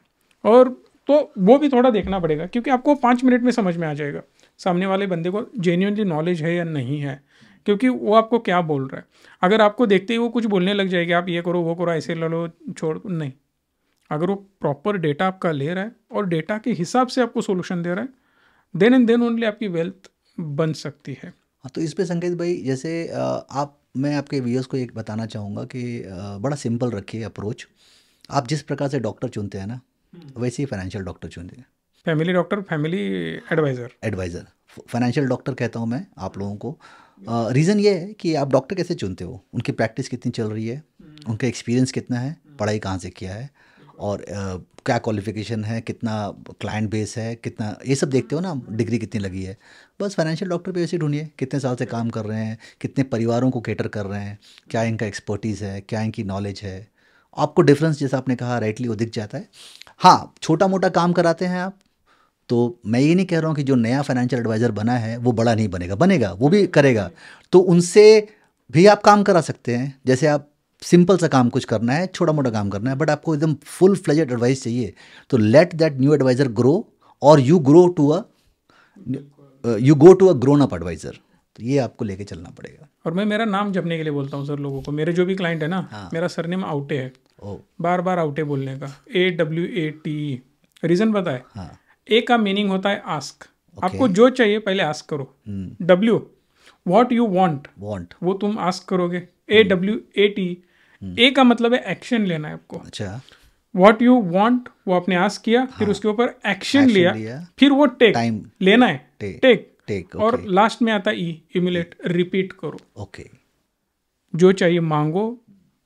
और तो वो भी थोड़ा देखना पड़ेगा, क्योंकि आपको 5 मिनट में समझ में आ जाएगा सामने वाले बंदे को जेन्युइनली नॉलेज है या नहीं है, क्योंकि वो आपको क्या बोल रहा है। अगर आपको देखते ही वो कुछ बोलने लग जाएगी, आप ये करो वो करो ऐसे ले लो छोड़, नहीं। अगर वो प्रॉपर डेटा आपका ले रहा है और डेटा के हिसाब से आपको सोल्यूशन दे रहा है, देन एंड देन ओनली आपकी वेल्थ बन सकती है। हाँ, तो इस पे संकेत भाई, जैसे मैं आपके व्यूअर्स को एक बताना चाहूँगा कि बड़ा सिंपल रखिए अप्रोच। आप जिस प्रकार से डॉक्टर चुनते हैं ना, वैसे ही फाइनेंशियल डॉक्टर चुनते हैं। Family doctor, family advisor, financial doctor कहता हूँ मैं आप लोगों को। रीज़न ये है कि आप डॉक्टर कैसे चुनते हो, उनकी प्रैक्टिस कितनी चल रही है, उनका एक्सपीरियंस कितना है, पढ़ाई कहाँ से किया है, और क्या क्वालिफिकेशन है, कितना क्लाइंट बेस है, कितना, ये सब देखते हो ना, डिग्री कितनी लगी है। बस फाइनेंशियल डॉक्टर पे ऐसे ढूंढिए, कितने साल से काम कर रहे हैं, कितने परिवारों को केटर कर रहे हैं, क्या इनका एक्सपर्टीज़ है, क्या इनकी नॉलेज है। आपको डिफरेंस, जैसा आपने कहा राइटली, वो दिख जाता है। हाँ, छोटा मोटा काम कराते हैं आप, तो मैं ये नहीं कह रहा हूँ कि जो नया फाइनेंशियल एडवाइज़र बना है वो बड़ा नहीं बनेगा, बनेगा, वो भी करेगा, तो उनसे भी आप काम करा सकते हैं। जैसे आप सिंपल सा काम कुछ करना है, छोटा मोटा काम करना है, बट आपको एकदम फुल फ्लेजेड एडवाइस चाहिए, तो let that new adviser grow, और you go to a grown up adviser. तो ये आपको लेके चलना पड़ेगा। और मैं मेरा नाम जपने के लिए बोलता हूँ सर लोगों को, मेरे जो भी क्लाइंट है ना, हाँ। मेरा सरनेम आउटे है, ओ। बार बार आउटे बोलने का, AWATE। रीज़न पता है? हाँ। ए का मीनिंग होता है आस्क, ओके। आपको जो चाहिए पहले आस्क करो। W, what you want, want. वो तुम आस्क करोगे। AWATE, ए का मतलब है एक्शन लेना है आपको। अच्छा। व्हाट यू वांट, वो आपने आस्क किया, फिर उसके ऊपर एक्शन लिया, फिर वो टेक टाइम लेना है, टेक। टेक। और लास्ट में आता है इम्यूलेट, रिपीट करो। ओके। जो चाहिए मांगो,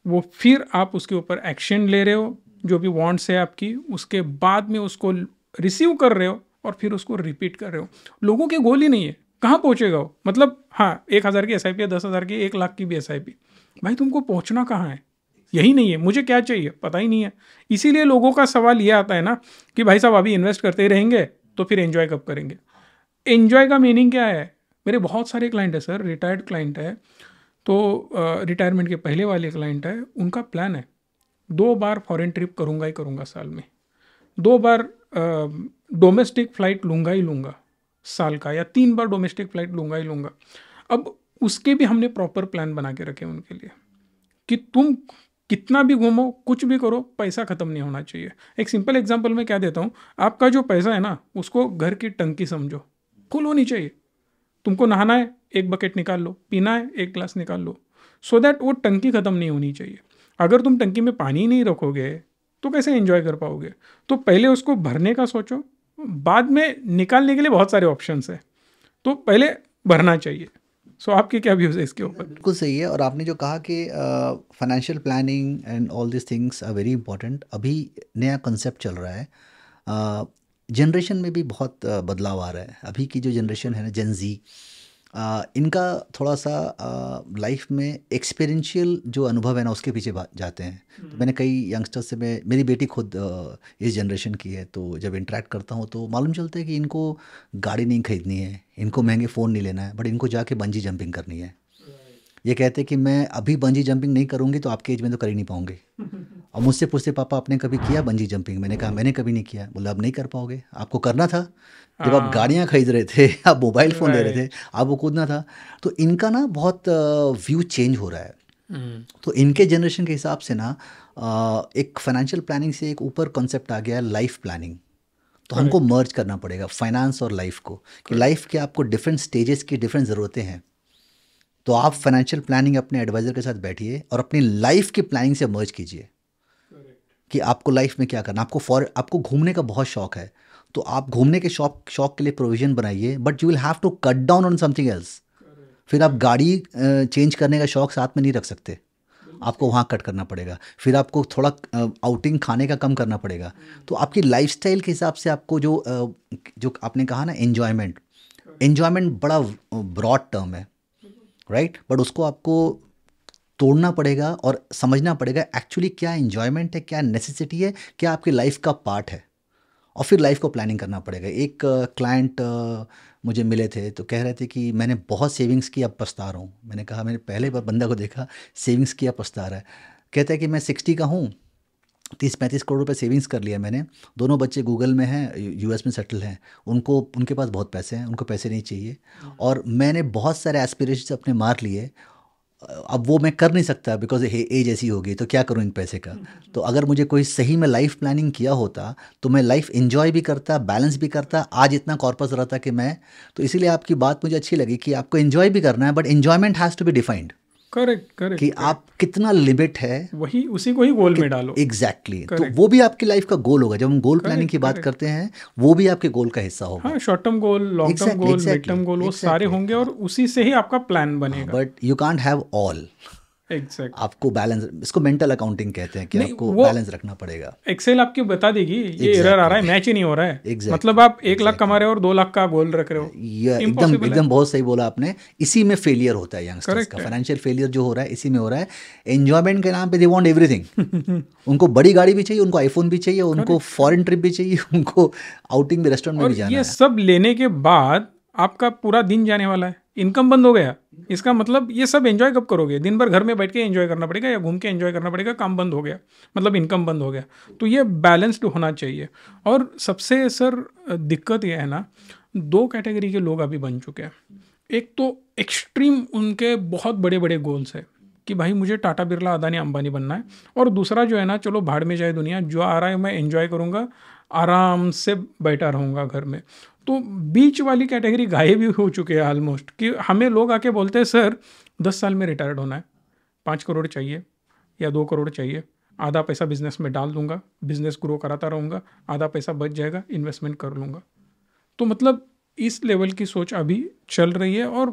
वो फिर आप उसके ऊपर एक्शन ले रहे हो, जो भी वांट्स है आपकी, उसके बाद में उसको रिसीव कर रहे हो और फिर उसको रिपीट कर रहे हो। लोगों के गोल ही नहीं है, कहाँ पहुंचेगा वो? मतलब हाँ, 1,000 की SIP है, 10,000 की, 1 लाख की भी SIP, भाई तुमको पहुंचना कहाँ है? यही नहीं है, मुझे क्या चाहिए पता ही नहीं है। इसीलिए लोगों का सवाल ये आता है ना कि भाई साहब अभी इन्वेस्ट करते ही रहेंगे तो फिर एंजॉय कब करेंगे? एंजॉय का मीनिंग क्या है? मेरे बहुत सारे क्लाइंट है सर, रिटायर्ड क्लाइंट है, तो रिटायरमेंट के पहले वाले क्लाइंट है, उनका प्लान है 2 बार फॉरेन ट्रिप करूंगा ही करूंगा साल में, 2 बार डोमेस्टिक फ्लाइट लूंगा ही लूंगा साल का, या 3 बार डोमेस्टिक फ्लाइट लूंगा ही लूंगा। अब उसके भी हमने प्रॉपर प्लान बना के रखे उनके लिए कि तुम कितना भी घूमो, कुछ भी करो, पैसा ख़त्म नहीं होना चाहिए। एक सिंपल एग्जांपल मैं क्या देता हूँ, आपका जो पैसा है ना, उसको घर की टंकी समझो, फुल होनी चाहिए। तुमको नहाना है, 1 बकेट निकाल लो, पीना है 1 गिलास निकाल लो, सो दैट वो टंकी ख़त्म नहीं होनी चाहिए। अगर तुम टंकी में पानी नहीं रखोगे तो कैसे एंजॉय कर पाओगे? तो पहले उसको भरने का सोचो, बाद में निकालने के लिए बहुत सारे ऑप्शंस है, तो पहले भरना चाहिए। सो आपके क्या व्यूज़ है इसके ऊपर? बिल्कुल सही है। और आपने जो कहा कि financial planning and all this things are very important, अभी नया कंसेप्ट चल रहा है। जनरेशन में भी बहुत बदलाव आ रहा है। अभी की जो जनरेशन है ना, जेन जी, इनका थोड़ा सा लाइफ में एक्सपीरियंशियल जो अनुभव है ना, उसके पीछे जाते हैं। तो मैंने कई यंगस्टर्स से, मेरी बेटी खुद इस जनरेशन की है, तो जब इंटरेक्ट करता हूँ तो मालूम चलता है कि इनको गाड़ी नहीं खरीदनी है, इनको महंगे फ़ोन नहीं लेना है, बट इनको जाके बंजी जंपिंग करनी है। ये कहते हैं कि मैं अभी बंजी जंपिंग नहीं करूँगी तो आपके एज में तो कर ही नहीं पाऊँगी। और मुझसे पूछते, पापा आपने कभी किया बंजी जंपिंग? मैंने कहा मैंने कभी नहीं किया। बोला अब नहीं कर पाओगे, आपको करना था जब आप गाड़ियाँ खरीद रहे थे, आप मोबाइल फ़ोन ले रहे थे, आपको कूदना था। तो इनका ना बहुत व्यू चेंज हो रहा है। तो इनके जनरेशन के हिसाब से ना एक फाइनेंशियल प्लानिंग से एक ऊपर कॉन्सेप्ट आ गया है लाइफ प्लानिंग। तो हमको मर्ज करना पड़ेगा फाइनेंस और लाइफ को, कि लाइफ के आपको डिफरेंट स्टेजेस की डिफरेंट ज़रूरतें हैं। तो आप फाइनेंशियल प्लानिंग अपने एडवाइज़र के साथ बैठिए और अपनी लाइफ की प्लानिंग से मर्ज कीजिए कि आपको लाइफ में क्या करना। आपको घूमने का बहुत शौक है, तो आप घूमने के शौक के लिए प्रोविज़न बनाइए, but you will have to cut down on something else. फिर आप गाड़ी चेंज करने का शौक साथ में नहीं रख सकते, आपको वहाँ कट करना पड़ेगा। फिर आपको थोड़ा आउटिंग खाने का कम करना पड़ेगा। तो आपकी लाइफस्टाइल के हिसाब से आपको जो आपने कहा ना, एन्जॉयमेंट बड़ा ब्रॉड टर्म है, राइट? बट उसको आपको तोड़ना पड़ेगा और समझना पड़ेगा एक्चुअली क्या एन्जॉयमेंट है, क्या नेसेसिटी है, क्या आपकी लाइफ का पार्ट है, और फिर लाइफ को प्लानिंग करना पड़ेगा। एक क्लाइंट मुझे मिले थे तो कह रहे थे कि मैंने बहुत सेविंग्स की, अब पछता रहा हूँ। मैंने कहा, मैंने पहले बार बंदा को देखा सेविंग्स किया पछता रहा है। कहता है कि मैं 60 का हूँ, 30-35 करोड़ रुपए सेविंग्स कर लिया मैंने, दोनों बच्चे गूगल में हैं, US में सेटल हैं, उनके पास बहुत पैसे हैं, उनको पैसे नहीं चाहिए, और मैंने बहुत सारे एस्पिरेशंस अपने मार लिए। अब वो मैं कर नहीं सकता बिकॉज एज ऐसी होगी, तो क्या करूँ इन पैसे का। तो अगर मुझे कोई सही में लाइफ प्लानिंग किया होता तो मैं लाइफ एंजॉय भी करता, बैलेंस भी करता, आज इतना कॉर्पस रहता कि मैं। तो इसीलिए आपकी बात मुझे अच्छी लगी कि आपको एंजॉय भी करना है, but enjoyment has to be defined. Correct कि आप कितना लिमिट है, वही उसी को ही गोल में डालो। एग्जैक्टली। तो वो भी आपकी लाइफ का गोल होगा। जब हम गोल प्लानिंग की बात करते हैं, वो भी आपके गोल का हिस्सा होगा। हाँ, short term goal, long term goal, mid term goal, वो सारे होंगे और उसी से ही आपका प्लान बनेगा। But you can't have all. Exact. आपको बैलेंस, इसको मेंटल अकाउंटिंग कहते हैं कि नहीं, आपको वो बैलेंस रखना पड़ेगा। एक्सेल आपकी बता देगी ये एरर आ रहा है, एग्जैक्टली, मैच ही नहीं हो रहा है। एग्जैक्टली, मतलब आप 1 लाख कमा एग्जैक्टली। रहे हो और 2 लाख का गोल रख रहे हो, ये एकदम इम्पॉसिबल है। एकदम बहुत सही बोला आपने। इसी में फेलियर होता है यंगस्टर्स का, करेक्ट है। फाइनेंशियल फेलियर जो हो रहा है इसी में हो रहा है। एंजॉयमेंट के नाम पे दे वांट एवरीथिंग। उनको बड़ी गाड़ी भी चाहिए, उनको आईफोन भी चाहिए, उनको करेक्ट। फॉरेन ट्रिप भी चाहिए, उनको आउटिंग भी, रेस्टोरेंट में और भी जाना ये है। सब लेने के बाद आपका पूरा दिन जाने वाला है, इनकम बंद हो गया। इसका मतलब ये सब एंजॉय कब करोगे? दिन भर घर में बैठ के एंजॉय करना पड़ेगा या घूम के एंजॉय करना पड़ेगा, काम बंद हो गया, मतलब इनकम बंद हो गया। तो ये बैलेंस्ड होना चाहिए। और सबसे सर दिक्कत ये है ना, 2 कैटेगरी के लोग अभी बन चुके हैं। एक तो एक्सट्रीम उनके बहुत बड़े बड़े गोल्स है कि भाई मुझे टाटा बिरला अदानी अंबानी बनना है, और दूसरा जो है ना, चलो भाड़ में जाए दुनिया, जो आ रहा है मैं एंजॉय करूँगा, आराम से बैठा रहूँगा घर में। तो बीच वाली कैटेगरी गायब ही हो चुके हैं ऑलमोस्ट। कि हमें लोग आके बोलते हैं सर 10 साल में रिटायर्ड होना है, 5 करोड़ चाहिए या 2 करोड़ चाहिए, आधा पैसा बिजनेस में डाल दूंगा, बिजनेस ग्रो कराता रहूँगा, आधा पैसा बच जाएगा, इन्वेस्टमेंट कर लूँगा। तो मतलब इस लेवल की सोच अभी चल रही है, और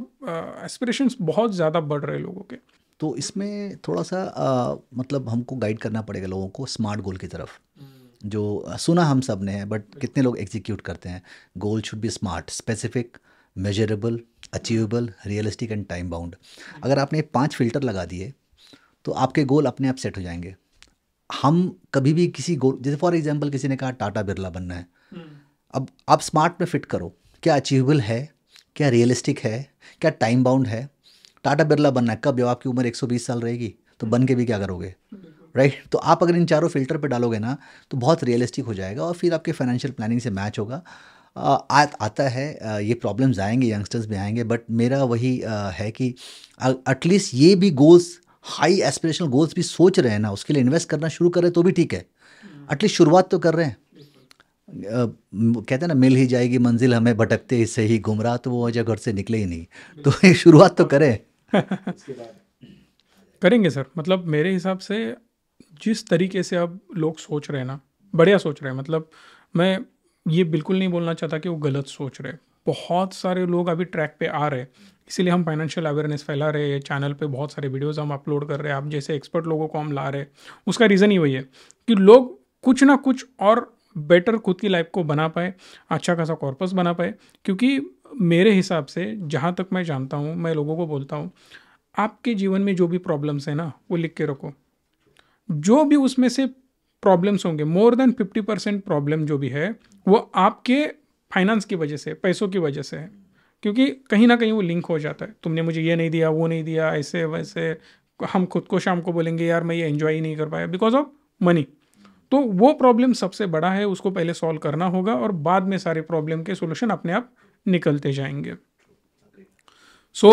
एस्पिरेशंस बहुत ज़्यादा बढ़ रहे हैं लोगों के। तो इसमें थोड़ा सा मतलब हमको गाइड करना पड़ेगा लोगों को स्मार्ट गोल की तरफ। जो सुना हम सब ने है, बट कितने लोग एग्जीक्यूट करते हैं? Goal should be smart, specific, measurable, achievable, realistic and time bound. अगर आपने 5 फिल्टर लगा दिए तो आपके गोल अपने आप सेट हो जाएंगे। हम कभी भी किसी गोल, जैसे फॉर एग्जांपल किसी ने कहा टाटा बिरला बनना है, अब आप स्मार्ट में फिट करो, क्या अचीवेबल है, क्या रियलिस्टिक है, क्या टाइम बाउंड है। टाटा बिरला बनना है, कब? जब आपकी उम्र 120 साल रहेगी, तो बन के भी क्या करोगे, राइट? तो आप अगर इन चारों फिल्टर पे डालोगे ना, तो बहुत रियलिस्टिक हो जाएगा और फिर आपके फाइनेंशियल प्लानिंग से मैच होगा। आता है, ये प्रॉब्लम्स आएंगे, यंगस्टर्स भी आएंगे, बट मेरा वही है कि एटलीस्ट ये भी गोल्स, हाई एस्पिरेशनल गोल्स भी सोच रहे हैं ना, उसके लिए इन्वेस्ट करना शुरू कर रहे हैं तो भी ठीक है। एटलीस्ट शुरुआत तो कर रहे हैं। कहते हैं ना, मिल ही जाएगी मंजिल हमें भटकते ही सही, गुमराह तो वो वजह घर से निकले ही नहीं। तो ये शुरुआत तो करें। करेंगे सर। मतलब मेरे हिसाब से जिस तरीके से अब लोग सोच रहे हैं ना, बढ़िया सोच रहे हैं। मतलब मैं ये बिल्कुल नहीं बोलना चाहता कि वो गलत सोच रहे हैं। बहुत सारे लोग अभी ट्रैक पे आ रहे हैं, इसीलिए हम फाइनेंशियल अवेयरनेस फैला रहे हैं, चैनल पे बहुत सारे वीडियोस हम अपलोड कर रहे हैं, आप जैसे एक्सपर्ट लोगों को हम ला रहे हैं। उसका रीज़न ही वही है कि लोग कुछ ना कुछ और बेटर खुद की लाइफ को बना पाए, अच्छा खासा कॉर्पस बना पाए। क्योंकि मेरे हिसाब से जहाँ तक मैं जानता हूँ, मैं लोगों को बोलता हूँ, आपके जीवन में जो भी प्रॉब्लम्स है ना, वो लिख के रखो। जो भी उसमें से प्रॉब्लम्स होंगे, मोर देन 50% प्रॉब्लम जो भी है, वो आपके फाइनेंस की वजह से, पैसों की वजह से है। क्योंकि कहीं ना कहीं वो लिंक हो जाता है, तुमने मुझे ये नहीं दिया, वो नहीं दिया, ऐसे वैसे। हम खुद को शाम को बोलेंगे यार मैं ये एंजॉय ही नहीं कर पाया बिकॉज ऑफ मनी। तो वो प्रॉब्लम सबसे बड़ा है, उसको पहले सॉल्व करना होगा, और बाद में सारे प्रॉब्लम के सोल्यूशन अपने आप निकलते जाएंगे। So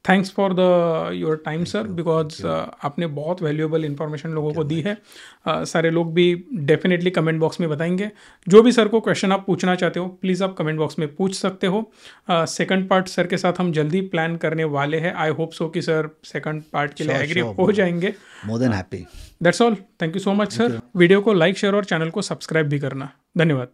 thanks for the your time sir, because आपने बहुत वैल्यूएबल इन्फॉर्मेशन लोगों को दी है। सारे लोग भी डेफिनेटली कमेंट बॉक्स में बताएंगे। जो भी सर को क्वेश्चन आप पूछना चाहते हो, प्लीज़ आप कमेंट बॉक्स में पूछ सकते हो। सेकंड पार्ट सर के साथ हम जल्दी प्लान करने वाले हैं। आई होप सो कि सर सेकंड पार्ट के लिए एग्री हो जाएंगे। More than happy. That's all. Thank you so much sir. Video को लाइक, शेयर और चैनल को सब्सक्राइब भी करना। धन्यवाद।